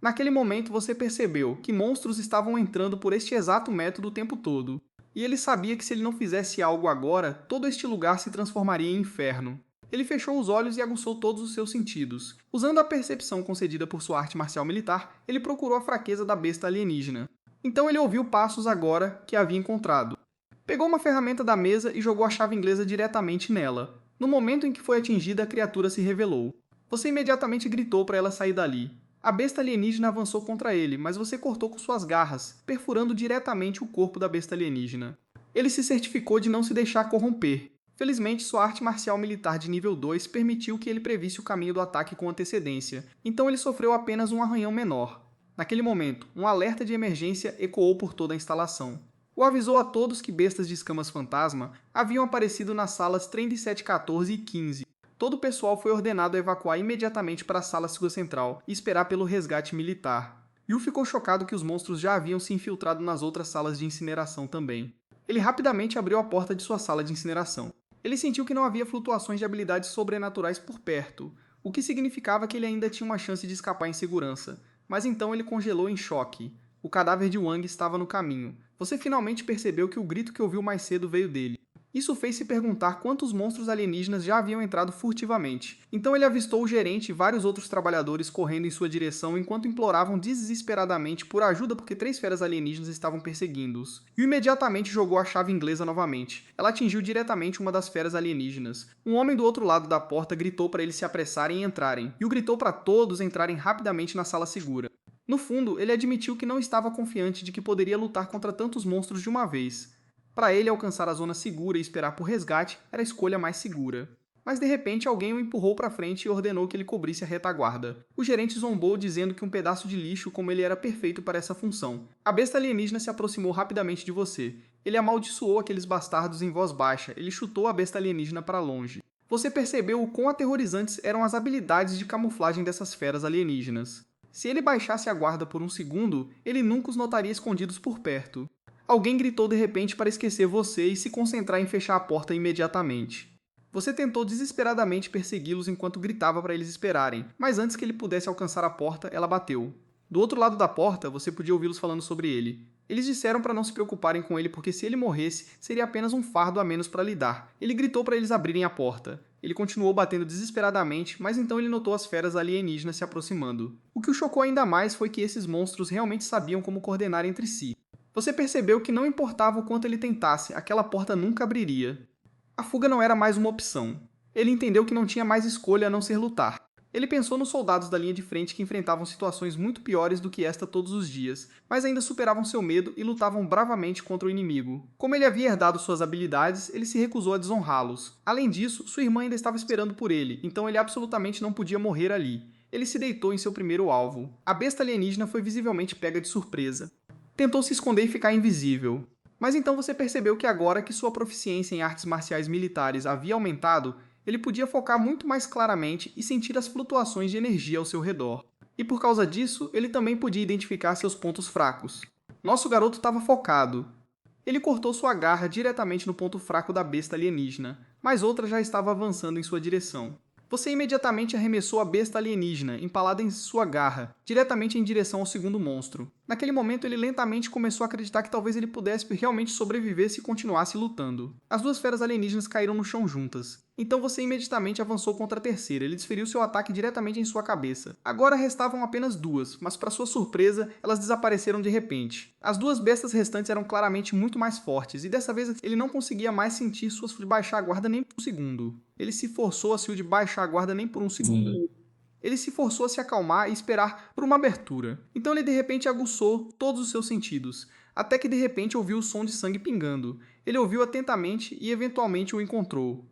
Speaker 1: Naquele momento você percebeu que monstros estavam entrando por este exato método o tempo todo. E ele sabia que se ele não fizesse algo agora, todo este lugar se transformaria em inferno. Ele fechou os olhos e aguçou todos os seus sentidos. Usando a percepção concedida por sua arte marcial militar, ele procurou a fraqueza da besta alienígena. Então ele ouviu passos agora que havia encontrado. Pegou uma ferramenta da mesa e jogou a chave inglesa diretamente nela. No momento em que foi atingida, a criatura se revelou. Você imediatamente gritou para ela sair dali. A besta alienígena avançou contra ele, mas você cortou com suas garras, perfurando diretamente o corpo da besta alienígena. Ele se certificou de não se deixar corromper. Felizmente, sua arte marcial militar de nível 2 permitiu que ele previsse o caminho do ataque com antecedência, então ele sofreu apenas um arranhão menor. Naquele momento, um alerta de emergência ecoou por toda a instalação. O avisou a todos que bestas de escamas fantasma haviam aparecido nas salas 3714 e 15. Todo o pessoal foi ordenado a evacuar imediatamente para a sala segura central e esperar pelo resgate militar. Yu ficou chocado que os monstros já haviam se infiltrado nas outras salas de incineração também. Ele rapidamente abriu a porta de sua sala de incineração. Ele sentiu que não havia flutuações de habilidades sobrenaturais por perto, o que significava que ele ainda tinha uma chance de escapar em segurança. Mas então ele congelou em choque. O cadáver de Wang estava no caminho. Você finalmente percebeu que o grito que ouviu mais cedo veio dele. Isso fez se perguntar quantos monstros alienígenas já haviam entrado furtivamente. Então ele avistou o gerente e vários outros trabalhadores correndo em sua direção enquanto imploravam desesperadamente por ajuda porque 3 feras alienígenas estavam perseguindo-os. E imediatamente jogou a chave inglesa novamente. Ela atingiu diretamente uma das feras alienígenas. Um homem do outro lado da porta gritou para eles se apressarem e entrarem. E o gritou para todos entrarem rapidamente na sala segura. No fundo, ele admitiu que não estava confiante de que poderia lutar contra tantos monstros de uma vez. Para ele, alcançar a zona segura e esperar por resgate era a escolha mais segura. Mas de repente, alguém o empurrou para frente e ordenou que ele cobrisse a retaguarda. O gerente zombou dizendo que um pedaço de lixo como ele era perfeito para essa função. A besta alienígena se aproximou rapidamente de você. Ele amaldiçoou aqueles bastardos em voz baixa. Ele chutou a besta alienígena para longe. Você percebeu o quão aterrorizantes eram as habilidades de camuflagem dessas feras alienígenas. Se ele baixasse a guarda por um segundo, ele nunca os notaria escondidos por perto. Alguém gritou de repente para esquecer você e se concentrar em fechar a porta imediatamente. Você tentou desesperadamente persegui-los enquanto gritava para eles esperarem, mas antes que ele pudesse alcançar a porta, ela bateu. Do outro lado da porta, você podia ouvi-los falando sobre ele. Eles disseram para não se preocuparem com ele porque se ele morresse, seria apenas um fardo a menos para lidar. Ele gritou para eles abrirem a porta. Ele continuou batendo desesperadamente, mas então ele notou as feras alienígenas se aproximando. O que o chocou ainda mais foi que esses monstros realmente sabiam como coordenar entre si. Você percebeu que não importava o quanto ele tentasse, aquela porta nunca abriria. A fuga não era mais uma opção. Ele entendeu que não tinha mais escolha a não ser lutar. Ele pensou nos soldados da linha de frente que enfrentavam situações muito piores do que esta todos os dias, mas ainda superavam seu medo e lutavam bravamente contra o inimigo. Como ele havia herdado suas habilidades, ele se recusou a desonrá-los. Além disso, sua irmã ainda estava esperando por ele, então ele absolutamente não podia morrer ali. Ele se deitou em seu primeiro alvo. A besta alienígena foi visivelmente pega de surpresa. Tentou se esconder e ficar invisível. Mas então você percebeu que agora que sua proficiência em artes marciais militares havia aumentado, ele podia focar muito mais claramente e sentir as flutuações de energia ao seu redor. E por causa disso, ele também podia identificar seus pontos fracos. Nosso garoto estava focado. Ele cortou sua garra diretamente no ponto fraco da besta alienígena, mas outra já estava avançando em sua direção. Você imediatamente arremessou a besta alienígena, empalada em sua garra, diretamente em direção ao segundo monstro. Naquele momento, ele lentamente começou a acreditar que talvez ele pudesse realmente sobreviver se continuasse lutando. As duas feras alienígenas caíram no chão juntas. Então você imediatamente avançou contra a terceira. Ele desferiu seu ataque diretamente em sua cabeça. Agora restavam apenas duas, mas para sua surpresa, elas desapareceram de repente. As duas bestas restantes eram claramente muito mais fortes, e dessa vez ele não conseguia mais sentir suas de baixar a guarda nem por um segundo. Ele se forçou a se de baixar a guarda nem por um segundo. Ele se forçou a se acalmar e esperar por uma abertura. Então ele de repente aguçou todos os seus sentidos, até que de repente ouviu o som de sangue pingando. Ele ouviu atentamente e eventualmente o encontrou.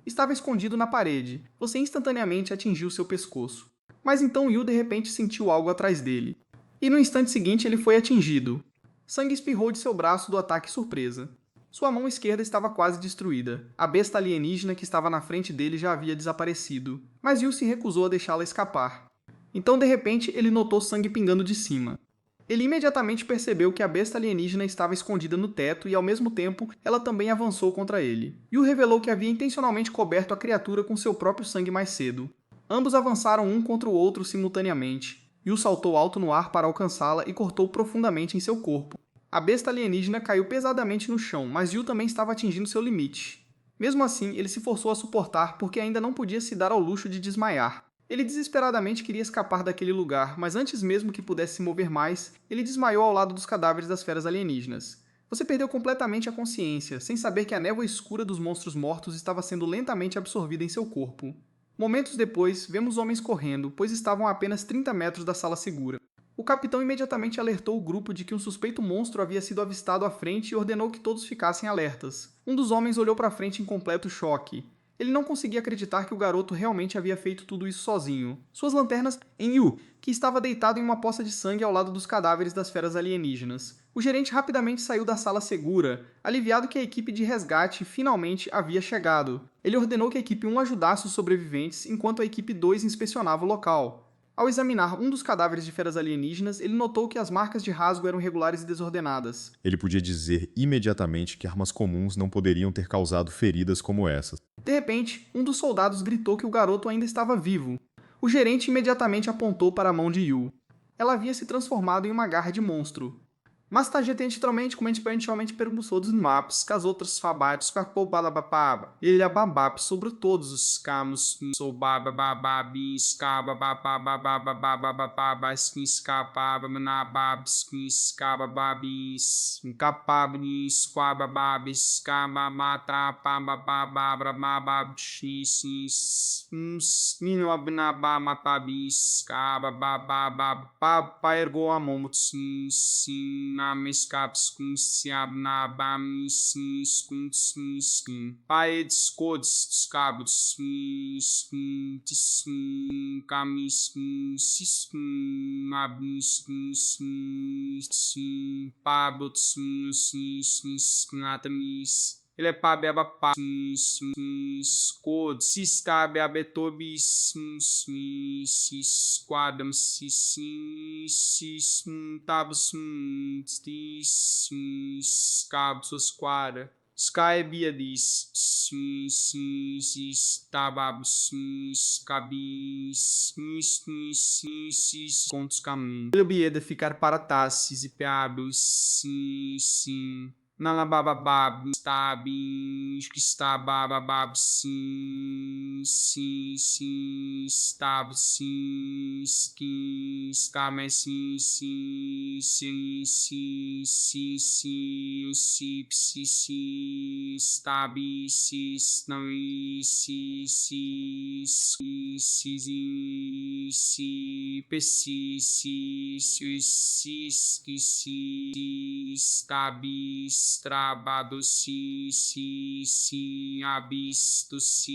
Speaker 1: Estava escondido na parede. Você instantaneamente atingiu seu pescoço. Mas então Yu de repente sentiu algo atrás dele. E no instante seguinte ele foi atingido. Sangue espirrou de seu braço do ataque surpresa. Sua mão esquerda estava quase destruída. A besta alienígena que estava na frente dele já havia desaparecido. Mas Yu se recusou a deixá-la escapar. Então de repente ele notou sangue pingando de cima. Ele imediatamente percebeu que a besta alienígena estava escondida no teto e, ao mesmo tempo, ela também avançou contra ele. Yu revelou que havia intencionalmente coberto a criatura com seu próprio sangue mais cedo. Ambos avançaram um contra o outro simultaneamente. Yu saltou alto no ar para alcançá-la e cortou profundamente em seu corpo. A besta alienígena caiu pesadamente no chão, mas Yu também estava atingindo seu limite. Mesmo assim, ele se forçou a suportar porque ainda não podia se dar ao luxo de desmaiar. Ele desesperadamente queria escapar daquele lugar, mas antes mesmo que pudesse se mover mais, ele desmaiou ao lado dos cadáveres das feras alienígenas. Você perdeu completamente a consciência, sem saber que a névoa escura dos monstros mortos estava sendo lentamente absorvida em seu corpo. Momentos depois, vemos homens correndo, pois estavam a apenas 30 metros da sala segura. O capitão imediatamente alertou o grupo de que um suspeito monstro havia sido avistado à frente e ordenou que todos ficassem alertas. Um dos homens olhou para frente em completo choque. Ele não conseguia acreditar que o garoto realmente havia feito tudo isso sozinho. Suas lanternas em Yu, que estava deitado em uma poça de sangue ao lado dos cadáveres das feras alienígenas. O gerente rapidamente saiu da sala segura, aliviado que a equipe de resgate finalmente havia chegado. Ele ordenou que a equipe 1 ajudasse os sobreviventes, enquanto a equipe 2 inspecionava o local. Ao examinar um dos cadáveres de feras alienígenas, ele notou que as marcas de rasgo eram regulares e desordenadas.
Speaker 3: Ele podia dizer imediatamente que armas comuns não poderiam ter causado feridas como essas.
Speaker 1: De repente, um dos soldados gritou que o garoto ainda estava vivo. O gerente imediatamente apontou para a mão de Yu. Ela havia se transformado em uma garra de monstro. Mas tagetentemente, como a gente perguntou dos maps, que as outras fabatos, ele ababap sobre todos os camus, sou babababi, scaba bababababababababa, escapa, manababs, escabababis, incapabis, quabababis, scabamata, babababababababis, nino abnaba matabis, scababababababa, ergo amomuts, Namiscaps com Siabnabamis, com Paedes Codes, Cabos, Camis, Abis, Pabots, Natamis. Ele é pabeba cod cabe abetobis quadam tabus cabos quadra sky biadis tababs cabis contos caminhos ele bieda ficar para tassis e peabos sim Nalababab, stabis, stababab, stabs, skames, stabis, trabados abistos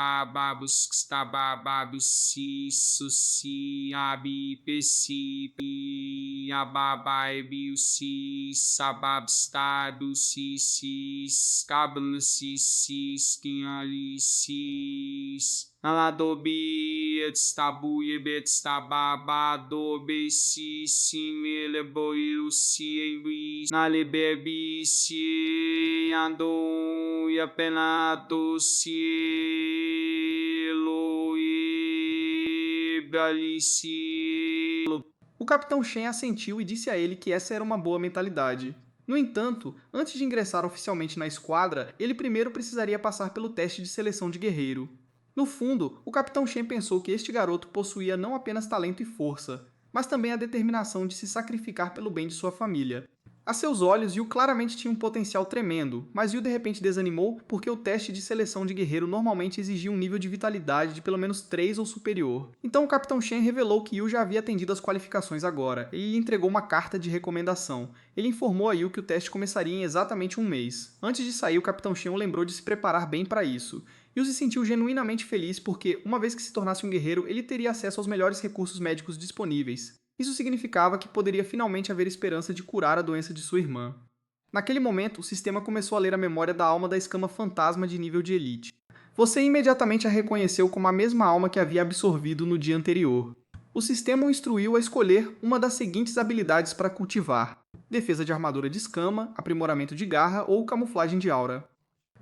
Speaker 4: bababus bababus si susi abi pesi pi ababai biusi sababstado si cablusis tinalisis Aladobi estabuye betstababa si simele boilu si nalebebi si ando e apenato si loibralici.
Speaker 1: O Capitão Shen assentiu e disse a ele que essa era uma boa mentalidade. No entanto, antes de ingressar oficialmente na esquadra, ele primeiro precisaria passar pelo teste de seleção de guerreiro. No fundo, o Capitão Shen pensou que este garoto possuía não apenas talento e força, mas também a determinação de se sacrificar pelo bem de sua família. A seus olhos, Yu claramente tinha um potencial tremendo, mas Yu de repente desanimou porque o teste de seleção de guerreiro normalmente exigia um nível de vitalidade de pelo menos 3 ou superior. Então o Capitão Shen revelou que Yu já havia atendido as qualificações agora, e lhe entregou uma carta de recomendação. Ele informou a Yu que o teste começaria em exatamente um mês. Antes de sair, o Capitão Shen o lembrou de se preparar bem para isso. Yu se sentiu genuinamente feliz porque, uma vez que se tornasse um guerreiro, ele teria acesso aos melhores recursos médicos disponíveis. Isso significava que poderia finalmente haver esperança de curar a doença de sua irmã. Naquele momento, o sistema começou a ler a memória da alma da escama fantasma de nível de elite. Você imediatamente a reconheceu como a mesma alma que havia absorvido no dia anterior. O sistema o instruiu a escolher uma das seguintes habilidades para cultivar: defesa de armadura de escama, aprimoramento de garra ou camuflagem de aura.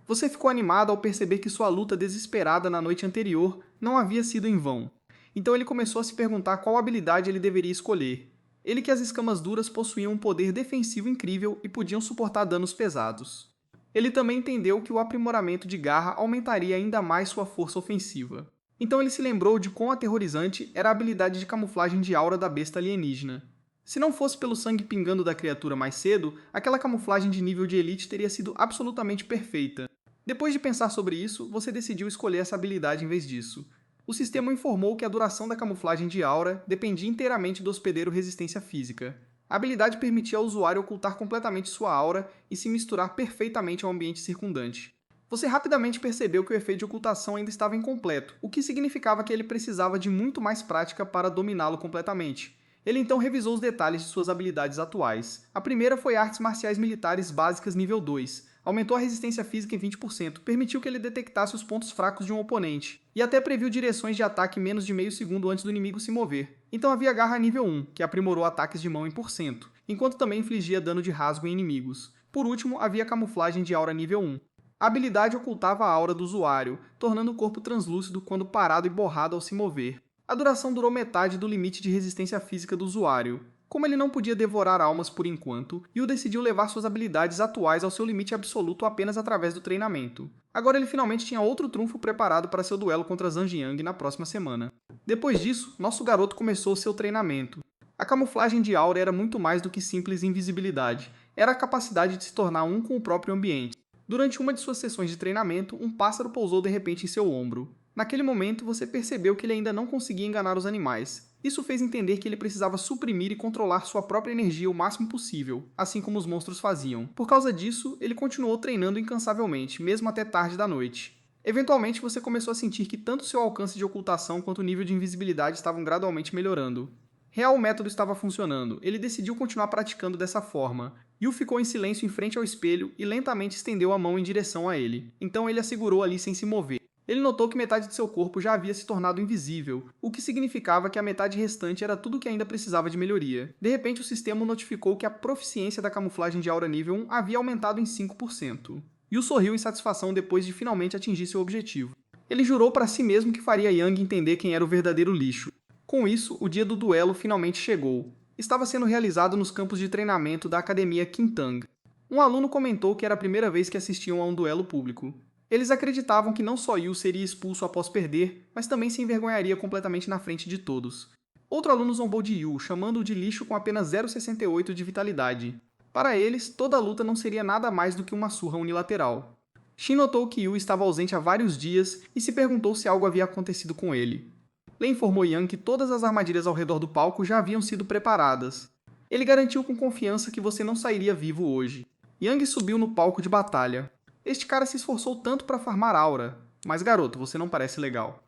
Speaker 1: Você ficou animado ao perceber que sua luta desesperada na noite anterior não havia sido em vão. Então ele começou a se perguntar qual habilidade ele deveria escolher. Ele que as escamas duras possuíam um poder defensivo incrível e podiam suportar danos pesados. Ele também entendeu que o aprimoramento de garra aumentaria ainda mais sua força ofensiva. Então ele se lembrou de quão aterrorizante era a habilidade de camuflagem de aura da besta alienígena. Se não fosse pelo sangue pingando da criatura mais cedo, aquela camuflagem de nível de elite teria sido absolutamente perfeita. Depois de pensar sobre isso, você decidiu escolher essa habilidade em vez disso. O sistema informou que a duração da camuflagem de aura dependia inteiramente do hospedeiro resistência física. A habilidade permitia ao usuário ocultar completamente sua aura e se misturar perfeitamente ao ambiente circundante. Você rapidamente percebeu que o efeito de ocultação ainda estava incompleto, o que significava que ele precisava de muito mais prática para dominá-lo completamente. Ele então revisou os detalhes de suas habilidades atuais. A primeira foi artes marciais militares básicas nível 2. Aumentou a resistência física em 20%, permitiu que ele detectasse os pontos fracos de um oponente, e até previu direções de ataque menos de meio segundo antes do inimigo se mover. Então havia garra nível 1, que aprimorou ataques de mão em %, enquanto também infligia dano de rasgo em inimigos. Por último, havia camuflagem de aura nível 1. A habilidade ocultava a aura do usuário, tornando o corpo translúcido quando parado e borrado ao se mover. A duração durou metade do limite de resistência física do usuário. Como ele não podia devorar almas por enquanto, Yu decidiu levar suas habilidades atuais ao seu limite absoluto apenas através do treinamento. Agora ele finalmente tinha outro trunfo preparado para seu duelo contra Zhang Yang na próxima semana. Depois disso, nosso garoto começou seu treinamento. A camuflagem de aura era muito mais do que simples invisibilidade, era a capacidade de se tornar um com o próprio ambiente. Durante uma de suas sessões de treinamento, um pássaro pousou de repente em seu ombro. Naquele momento, você percebeu que ele ainda não conseguia enganar os animais. Isso fez entender que ele precisava suprimir e controlar sua própria energia o máximo possível, assim como os monstros faziam. Por causa disso, ele continuou treinando incansavelmente, mesmo até tarde da noite. Eventualmente, você começou a sentir que tanto seu alcance de ocultação quanto o nível de invisibilidade estavam gradualmente melhorando. O método estava funcionando, ele decidiu continuar praticando dessa forma. Yu ficou em silêncio em frente ao espelho e lentamente estendeu a mão em direção a ele. Então ele a segurou ali sem se mover. Ele notou que metade de seu corpo já havia se tornado invisível, o que significava que a metade restante era tudo que ainda precisava de melhoria. De repente, o sistema notificou que a proficiência da camuflagem de aura nível 1 havia aumentado em 5%. Yu sorriu em satisfação depois de finalmente atingir seu objetivo. Ele jurou para si mesmo que faria Yang entender quem era o verdadeiro lixo. Com isso, o dia do duelo finalmente chegou. Estava sendo realizado nos campos de treinamento da Academia Qintang. Um aluno comentou que era a primeira vez que assistiam a um duelo público. Eles acreditavam que não só Yu seria expulso após perder, mas também se envergonharia completamente na frente de todos. Outro aluno zombou de Yu, chamando-o de lixo com apenas 0,68 de vitalidade. Para eles, toda a luta não seria nada mais do que uma surra unilateral. Shin notou que Yu estava ausente há vários dias e se perguntou se algo havia acontecido com ele. Lei informou Yang que todas as armadilhas ao redor do palco já haviam sido preparadas. Ele garantiu com confiança que você não sairia vivo hoje. Yang subiu no palco de batalha. Este cara se esforçou tanto para farmar aura. Mas garoto, você não parece legal.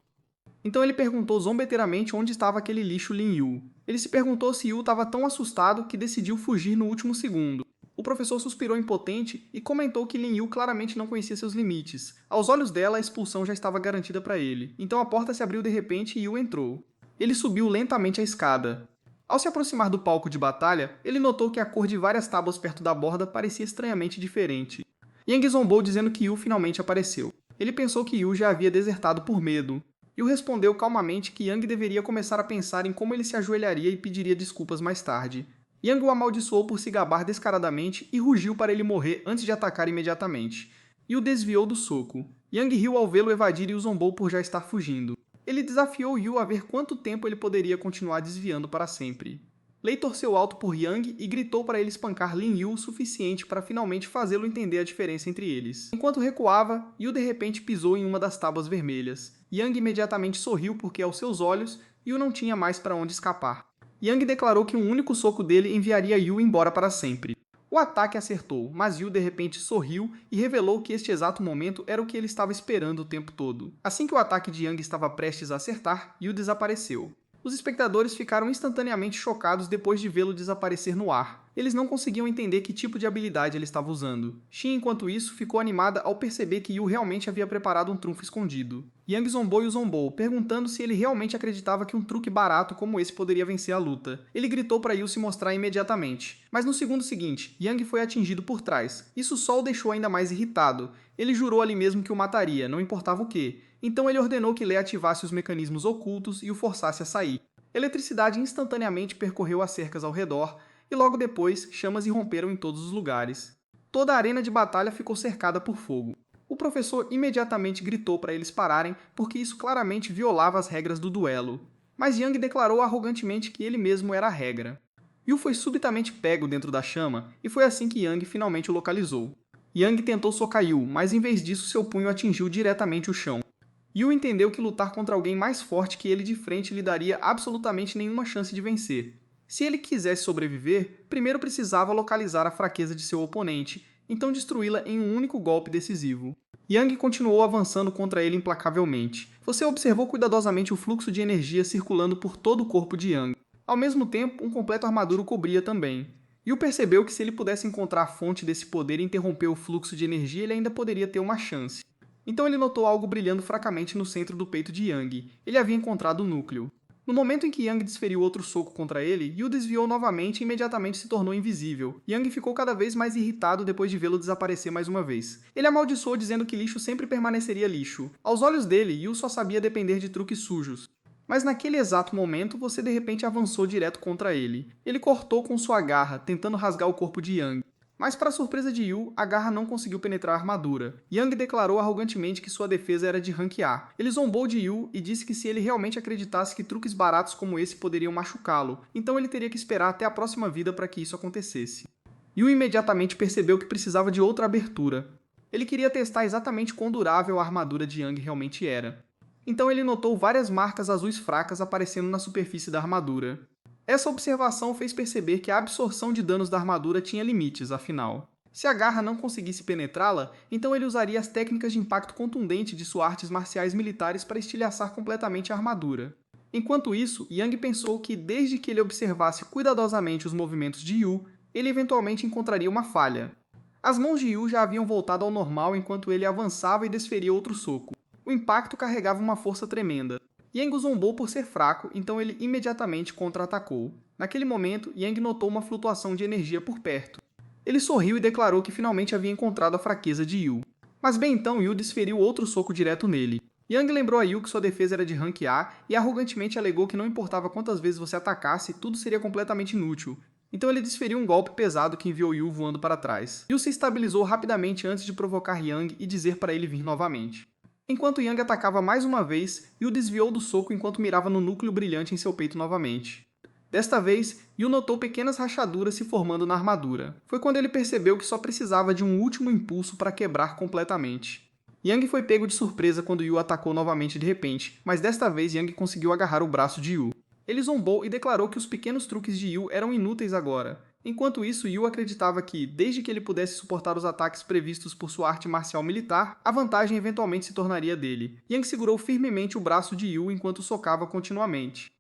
Speaker 1: Então ele perguntou zombeteiramente onde estava aquele lixo Lin Yu. Ele se perguntou se Yu estava tão assustado que decidiu fugir no último segundo. O professor suspirou impotente e comentou que Lin Yu claramente não conhecia seus limites. Aos olhos dela, a expulsão já estava garantida para ele. Então a porta se abriu de repente e Yu entrou. Ele subiu lentamente a escada. Ao se aproximar do palco de batalha, ele notou que a cor de várias tábuas perto da borda parecia estranhamente diferente. Yang zombou dizendo que Yu finalmente apareceu. Ele pensou que Yu já havia desertado por medo. Yu respondeu calmamente que Yang deveria começar a pensar em como ele se ajoelharia e pediria desculpas mais tarde. Yang o amaldiçoou por se gabar descaradamente e rugiu para ele morrer antes de atacar imediatamente. Yu desviou do soco. Yang riu ao vê-lo evadir e o zombou por já estar fugindo. Ele desafiou Yu a ver quanto tempo ele poderia continuar desviando para sempre. Lei torceu alto por Yang e gritou para ele espancar Lin Yu o suficiente para finalmente fazê-lo entender a diferença entre eles. Enquanto recuava, Yu de repente pisou em uma das tábuas vermelhas. Yang imediatamente sorriu porque, aos seus olhos, Yu não tinha mais para onde escapar. Yang declarou que um único soco dele enviaria Yu embora para sempre. O ataque acertou, mas Yu de repente sorriu e revelou que este exato momento era o que ele estava esperando o tempo todo. Assim que o ataque de Yang estava prestes a acertar, Yu desapareceu. Os espectadores ficaram instantaneamente chocados depois de vê-lo desaparecer no ar. Eles não conseguiam entender que tipo de habilidade ele estava usando. Xin, enquanto isso, ficou animada ao perceber que Yu realmente havia preparado um trunfo escondido. Yang zombou e o zombou, perguntando se ele realmente acreditava que um truque barato como esse poderia vencer a luta. Ele gritou para Yu se mostrar imediatamente. Mas no segundo seguinte, Yang foi atingido por trás. Isso só o deixou ainda mais irritado. Ele jurou ali mesmo que o mataria, não importava o quê. Então ele ordenou que Lei ativasse os mecanismos ocultos e o forçasse a sair. Eletricidade instantaneamente percorreu as cercas ao redor, e logo depois, chamas irromperam em todos os lugares. Toda a arena de batalha ficou cercada por fogo. O professor imediatamente gritou para eles pararem, porque isso claramente violava as regras do duelo. Mas Yang declarou arrogantemente que ele mesmo era a regra. Yu foi subitamente pego dentro da chama, e foi assim que Yang finalmente o localizou. Yang tentou socar Yu, mas em vez disso seu punho atingiu diretamente o chão. Yu entendeu que lutar contra alguém mais forte que ele de frente lhe daria absolutamente nenhuma chance de vencer. Se ele quisesse sobreviver, primeiro precisava localizar a fraqueza de seu oponente, então destruí-la em um único golpe decisivo. Yang continuou avançando contra ele implacavelmente. Você observou cuidadosamente o fluxo de energia circulando por todo o corpo de Yang. Ao mesmo tempo, um completo armadura o cobria também. Yu percebeu que se ele pudesse encontrar a fonte desse poder e interromper o fluxo de energia, ele ainda poderia ter uma chance. Então ele notou algo brilhando fracamente no centro do peito de Yang. Ele havia encontrado o núcleo. No momento em que Yang desferiu outro soco contra ele, Yu desviou novamente e imediatamente se tornou invisível. Yang ficou cada vez mais irritado depois de vê-lo desaparecer mais uma vez. Ele amaldiçoou dizendo que lixo sempre permaneceria lixo. Aos olhos dele, Yu só sabia depender de truques sujos. Mas naquele exato momento, você de repente avançou direto contra ele. Ele cortou com sua garra, tentando rasgar o corpo de Yang. Mas, para surpresa de Yu, a garra não conseguiu penetrar a armadura. Yang declarou arrogantemente que sua defesa era de rank A. Ele zombou de Yu e disse que se ele realmente acreditasse que truques baratos como esse poderiam machucá-lo, então ele teria que esperar até a próxima vida para que isso acontecesse. Yu imediatamente percebeu que precisava de outra abertura. Ele queria testar exatamente quão durável a armadura de Yang realmente era. Então ele notou várias marcas azuis fracas aparecendo na superfície da armadura. Essa observação fez perceber que a absorção de danos da armadura tinha limites, afinal. Se a garra não conseguisse penetrá-la, então ele usaria as técnicas de impacto contundente de suas artes marciais militares para estilhaçar completamente a armadura. Enquanto isso, Yang pensou que desde que ele observasse cuidadosamente os movimentos de Yu, ele eventualmente encontraria uma falha. As mãos de Yu já haviam voltado ao normal enquanto ele avançava e desferia outro soco. O impacto carregava uma força tremenda. Yang o zombou por ser fraco, então ele imediatamente contra-atacou. Naquele momento, Yang notou uma flutuação de energia por perto. Ele sorriu e declarou que finalmente havia encontrado a fraqueza de Yu. Mas bem então, Yu desferiu outro soco direto nele. Yang lembrou a Yu que sua defesa era de rank A e arrogantemente alegou que não importava quantas vezes você atacasse, tudo seria completamente inútil. Então ele desferiu um golpe pesado que enviou Yu voando para trás. Yu se estabilizou rapidamente antes de provocar Yang e dizer para ele vir novamente. Enquanto Yang atacava mais uma vez, Yu desviou do soco enquanto mirava no núcleo brilhante em seu peito novamente. Desta vez, Yu notou pequenas rachaduras se formando na armadura. Foi quando ele percebeu que só precisava de um último impulso para quebrar completamente. Yang foi pego de surpresa quando Yu atacou novamente de repente, mas desta vez Yang conseguiu agarrar o braço de Yu. Ele zombou e declarou que os pequenos truques de Yu eram inúteis agora. Enquanto isso, Yu acreditava que, desde que ele pudesse suportar os ataques previstos por sua arte marcial militar, a vantagem eventualmente se tornaria dele. Yang segurou firmemente o braço de Yu enquanto socava continuamente.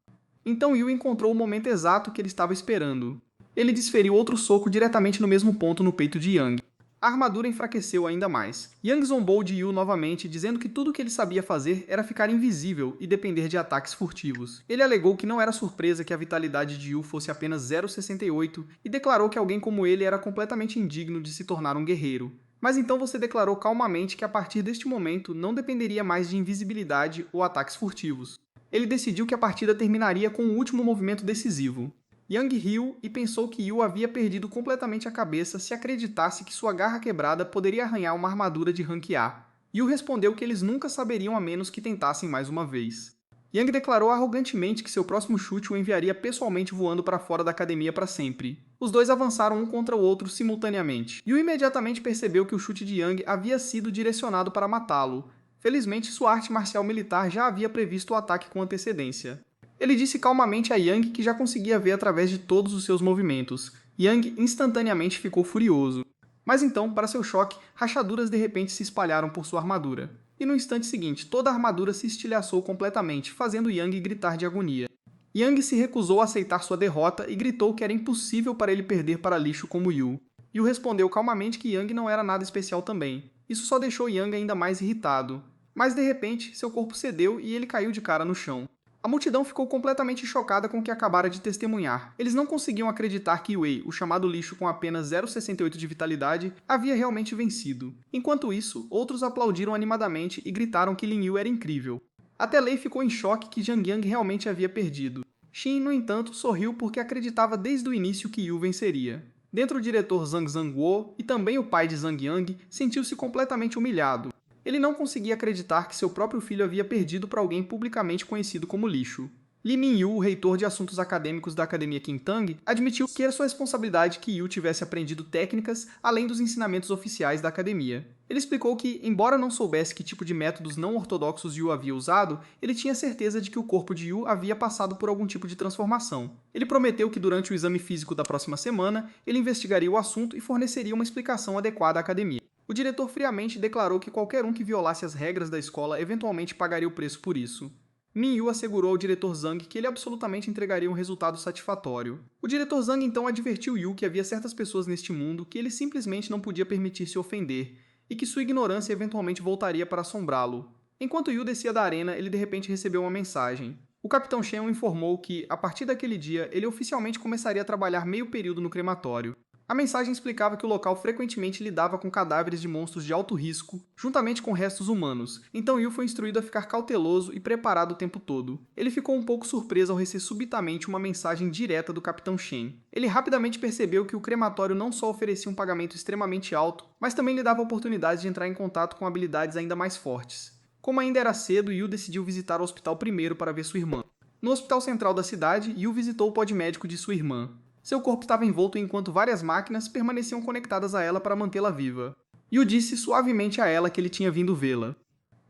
Speaker 1: Então Yu encontrou o momento exato que ele estava esperando. Ele desferiu outro soco diretamente no mesmo ponto no peito de Yang. A armadura enfraqueceu ainda mais. Yang zombou de Yu novamente, dizendo que tudo o que ele sabia fazer era ficar invisível e depender de ataques furtivos. Ele alegou que não era surpresa que a vitalidade de Yu fosse apenas 0,68 e declarou que alguém como ele era completamente indigno de se tornar um guerreiro. Mas então você declarou calmamente que a partir deste momento não dependeria mais de invisibilidade ou ataques furtivos. Ele decidiu que a partida terminaria com o último movimento decisivo. Yang riu e pensou que Yu havia perdido completamente a cabeça se acreditasse que sua garra quebrada poderia arranhar uma armadura de rank A. Yu respondeu que eles nunca saberiam a menos que tentassem mais uma vez. Yang declarou arrogantemente que seu próximo chute o enviaria pessoalmente voando para fora da academia para sempre. Os dois avançaram um contra o outro simultaneamente. Yu imediatamente percebeu que o chute de Yang havia sido direcionado para matá-lo. Felizmente, sua arte marcial militar já havia previsto o ataque com antecedência. Ele disse calmamente a Yang que já conseguia ver através de todos os seus movimentos. Yang instantaneamente ficou furioso. Mas então, para seu choque, rachaduras de repente se espalharam por sua armadura. E no instante seguinte, toda a armadura se estilhaçou completamente, fazendo Yang gritar de agonia. Yang se recusou a aceitar sua derrota e gritou que era impossível para ele perder para lixo como Yu. Yu respondeu calmamente que Yang não era nada especial também. Isso só deixou Yang ainda mais irritado. Mas de repente, seu corpo cedeu e ele caiu de cara no chão. A multidão ficou completamente chocada com o que acabara de testemunhar. Eles não conseguiam acreditar que Wei, o chamado lixo com apenas 0,68 de vitalidade, havia realmente vencido. Enquanto isso, outros aplaudiram animadamente e gritaram que Lin Yu era incrível. Até Lei ficou em choque que Zhang Yang realmente havia perdido. Xin, no entanto, sorriu porque acreditava desde o início que Yu venceria. Dentro o diretor Zhang Zhangguo e também o pai de Zhang Yang sentiu-se completamente humilhado. Ele não conseguia acreditar que seu próprio filho havia perdido para alguém publicamente conhecido como lixo. Li Minyu, o reitor de assuntos acadêmicos da Academia Qintang, admitiu que era sua responsabilidade que Yu tivesse aprendido técnicas além dos ensinamentos oficiais da academia. Ele explicou que, embora não soubesse que tipo de métodos não ortodoxos Yu havia usado, ele tinha certeza de que o corpo de Yu havia passado por algum tipo de transformação. Ele prometeu que durante o exame físico da próxima semana, ele investigaria o assunto e forneceria uma explicação adequada à academia. O diretor friamente declarou que qualquer um que violasse as regras da escola eventualmente pagaria o preço por isso. Minyu assegurou ao diretor Zhang que ele absolutamente entregaria um resultado satisfatório. O diretor Zhang então advertiu Yu que havia certas pessoas neste mundo que ele simplesmente não podia permitir-se ofender, e que sua ignorância eventualmente voltaria para assombrá-lo. Enquanto Yu descia da arena, ele de repente recebeu uma mensagem. O Capitão Shen o informou que, a partir daquele dia, ele oficialmente começaria a trabalhar meio período no crematório. A mensagem explicava que o local frequentemente lidava com cadáveres de monstros de alto risco, juntamente com restos humanos, então Yu foi instruído a ficar cauteloso e preparado o tempo todo. Ele ficou um pouco surpreso ao receber subitamente uma mensagem direta do Capitão Shen. Ele rapidamente percebeu que o crematório não só oferecia um pagamento extremamente alto, mas também lhe dava a oportunidade de entrar em contato com habilidades ainda mais fortes. Como ainda era cedo, Yu decidiu visitar o hospital primeiro para ver sua irmã. No hospital central da cidade, Yu visitou o pod médico de sua irmã. Seu corpo estava envolto enquanto várias máquinas permaneciam conectadas a ela para mantê-la viva. Yu disse suavemente a ela que ele tinha vindo vê-la.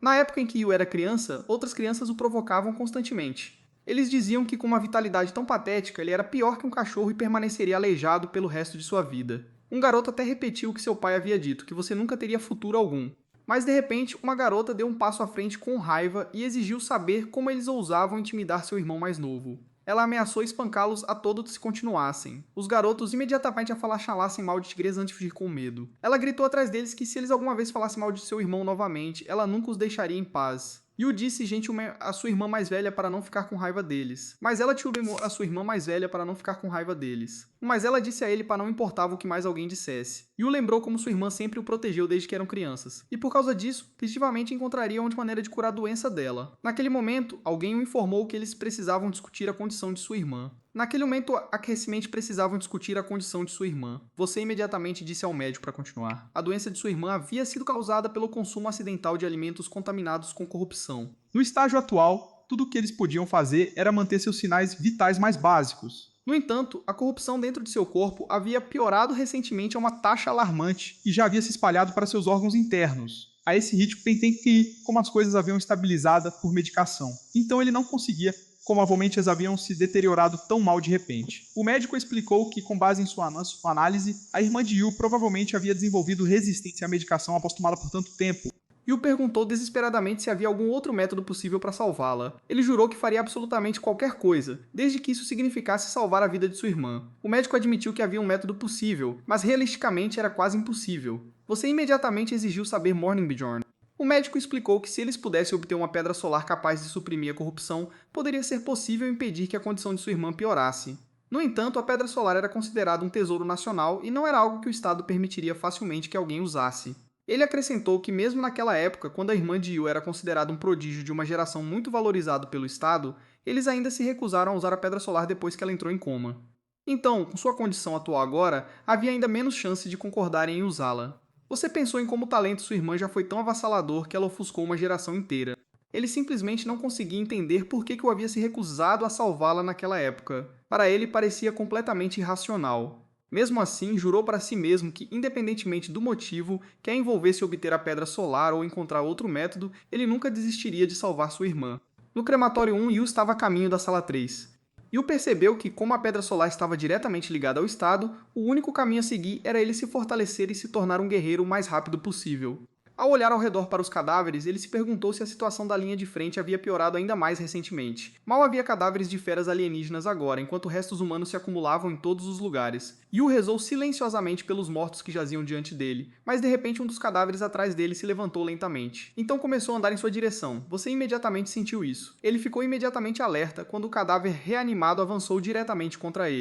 Speaker 1: Na época em que Yu era criança, outras crianças o provocavam constantemente. Eles diziam que com uma vitalidade tão patética, ele era pior que um cachorro e permaneceria aleijado pelo resto de sua vida. Um garoto até repetiu o que seu pai havia dito, que você nunca teria futuro algum. Mas de repente, uma garota deu um passo à frente com raiva e exigiu saber como eles ousavam intimidar seu irmão mais novo. Ela ameaçou espancá-los a todos se continuassem. Os garotos imediatamente a falassem mal de tigresa antes de ir com medo. Ela gritou atrás deles que se eles alguma vez falassem mal de seu irmão novamente, ela nunca os deixaria em paz. Yu disse gentilmente a sua irmã mais velha para não ficar com raiva deles. Mas ela tirou a sua irmã mais velha para não ficar com raiva deles. Mas ela disse a ele para não importava o que mais alguém dissesse. Yu lembrou como sua irmã sempre o protegeu desde que eram crianças. E por causa disso, definitivamente encontraria uma maneira de curar a doença dela. Naquele momento, alguém o informou que eles precisavam discutir a condição de sua irmã. Naquele momento, aquecimente precisavam discutir a condição de sua irmã. Você imediatamente disse ao médico para continuar. A doença de sua irmã havia sido causada pelo consumo acidental de alimentos contaminados com corrupção.
Speaker 5: No estágio atual, tudo o que eles podiam fazer era manter seus sinais vitais mais básicos.
Speaker 1: No entanto, a corrupção dentro de seu corpo havia piorado recentemente a uma taxa alarmante
Speaker 5: E já havia se espalhado para seus órgãos internos. A esse ritmo tem que ir como as coisas haviam estabilizado por medicação. Então ele não conseguia provavelmente eles haviam se deteriorado tão mal de repente. O médico explicou que, com base em sua análise, a irmã de Yu provavelmente havia desenvolvido resistência à medicação após tomá-la por tanto tempo.
Speaker 1: Yu perguntou desesperadamente se havia algum outro método possível para salvá-la. Ele jurou que faria absolutamente qualquer coisa, desde que isso significasse salvar a vida de sua irmã. O médico admitiu que havia um método possível, mas realisticamente era quase impossível. Você imediatamente exigiu saber Morningbjorn. O médico explicou que se eles pudessem obter uma pedra solar capaz de suprimir a corrupção, poderia ser possível impedir que a condição de sua irmã piorasse. No entanto, a pedra solar era considerada um tesouro nacional e não era algo que o Estado permitiria facilmente que alguém usasse. Ele acrescentou que mesmo naquela época, quando a irmã de Yu era considerada um prodígio de uma geração muito valorizado pelo Estado, eles ainda se recusaram a usar a pedra solar depois que ela entrou em coma. Então, com sua condição atual agora, havia ainda menos chance de concordarem em usá-la. Você pensou em como o talento de sua irmã já foi tão avassalador que ela ofuscou uma geração inteira. Ele simplesmente não conseguia entender por que o havia se recusado a salvá-la naquela época. Para ele, parecia completamente irracional. Mesmo assim, jurou para si mesmo que, independentemente do motivo que a envolvesse obter a pedra solar ou encontrar outro método, ele nunca desistiria de salvar sua irmã. No crematório 1, Yu estava a caminho da sala 3. Yu percebeu que, como a pedra solar estava diretamente ligada ao Estado, o único caminho a seguir era ele se fortalecer e se tornar um guerreiro o mais rápido possível. Ao olhar ao redor para os cadáveres, ele se perguntou se a situação da linha de frente havia piorado ainda mais recentemente. Mal havia cadáveres de feras alienígenas agora, enquanto restos humanos se acumulavam em todos os lugares. Yu rezou silenciosamente pelos mortos que jaziam diante dele, mas de repente um dos cadáveres atrás dele se levantou lentamente. Então começou a andar em sua direção. Você imediatamente sentiu isso. Ele ficou imediatamente alerta quando o cadáver reanimado avançou diretamente contra ele.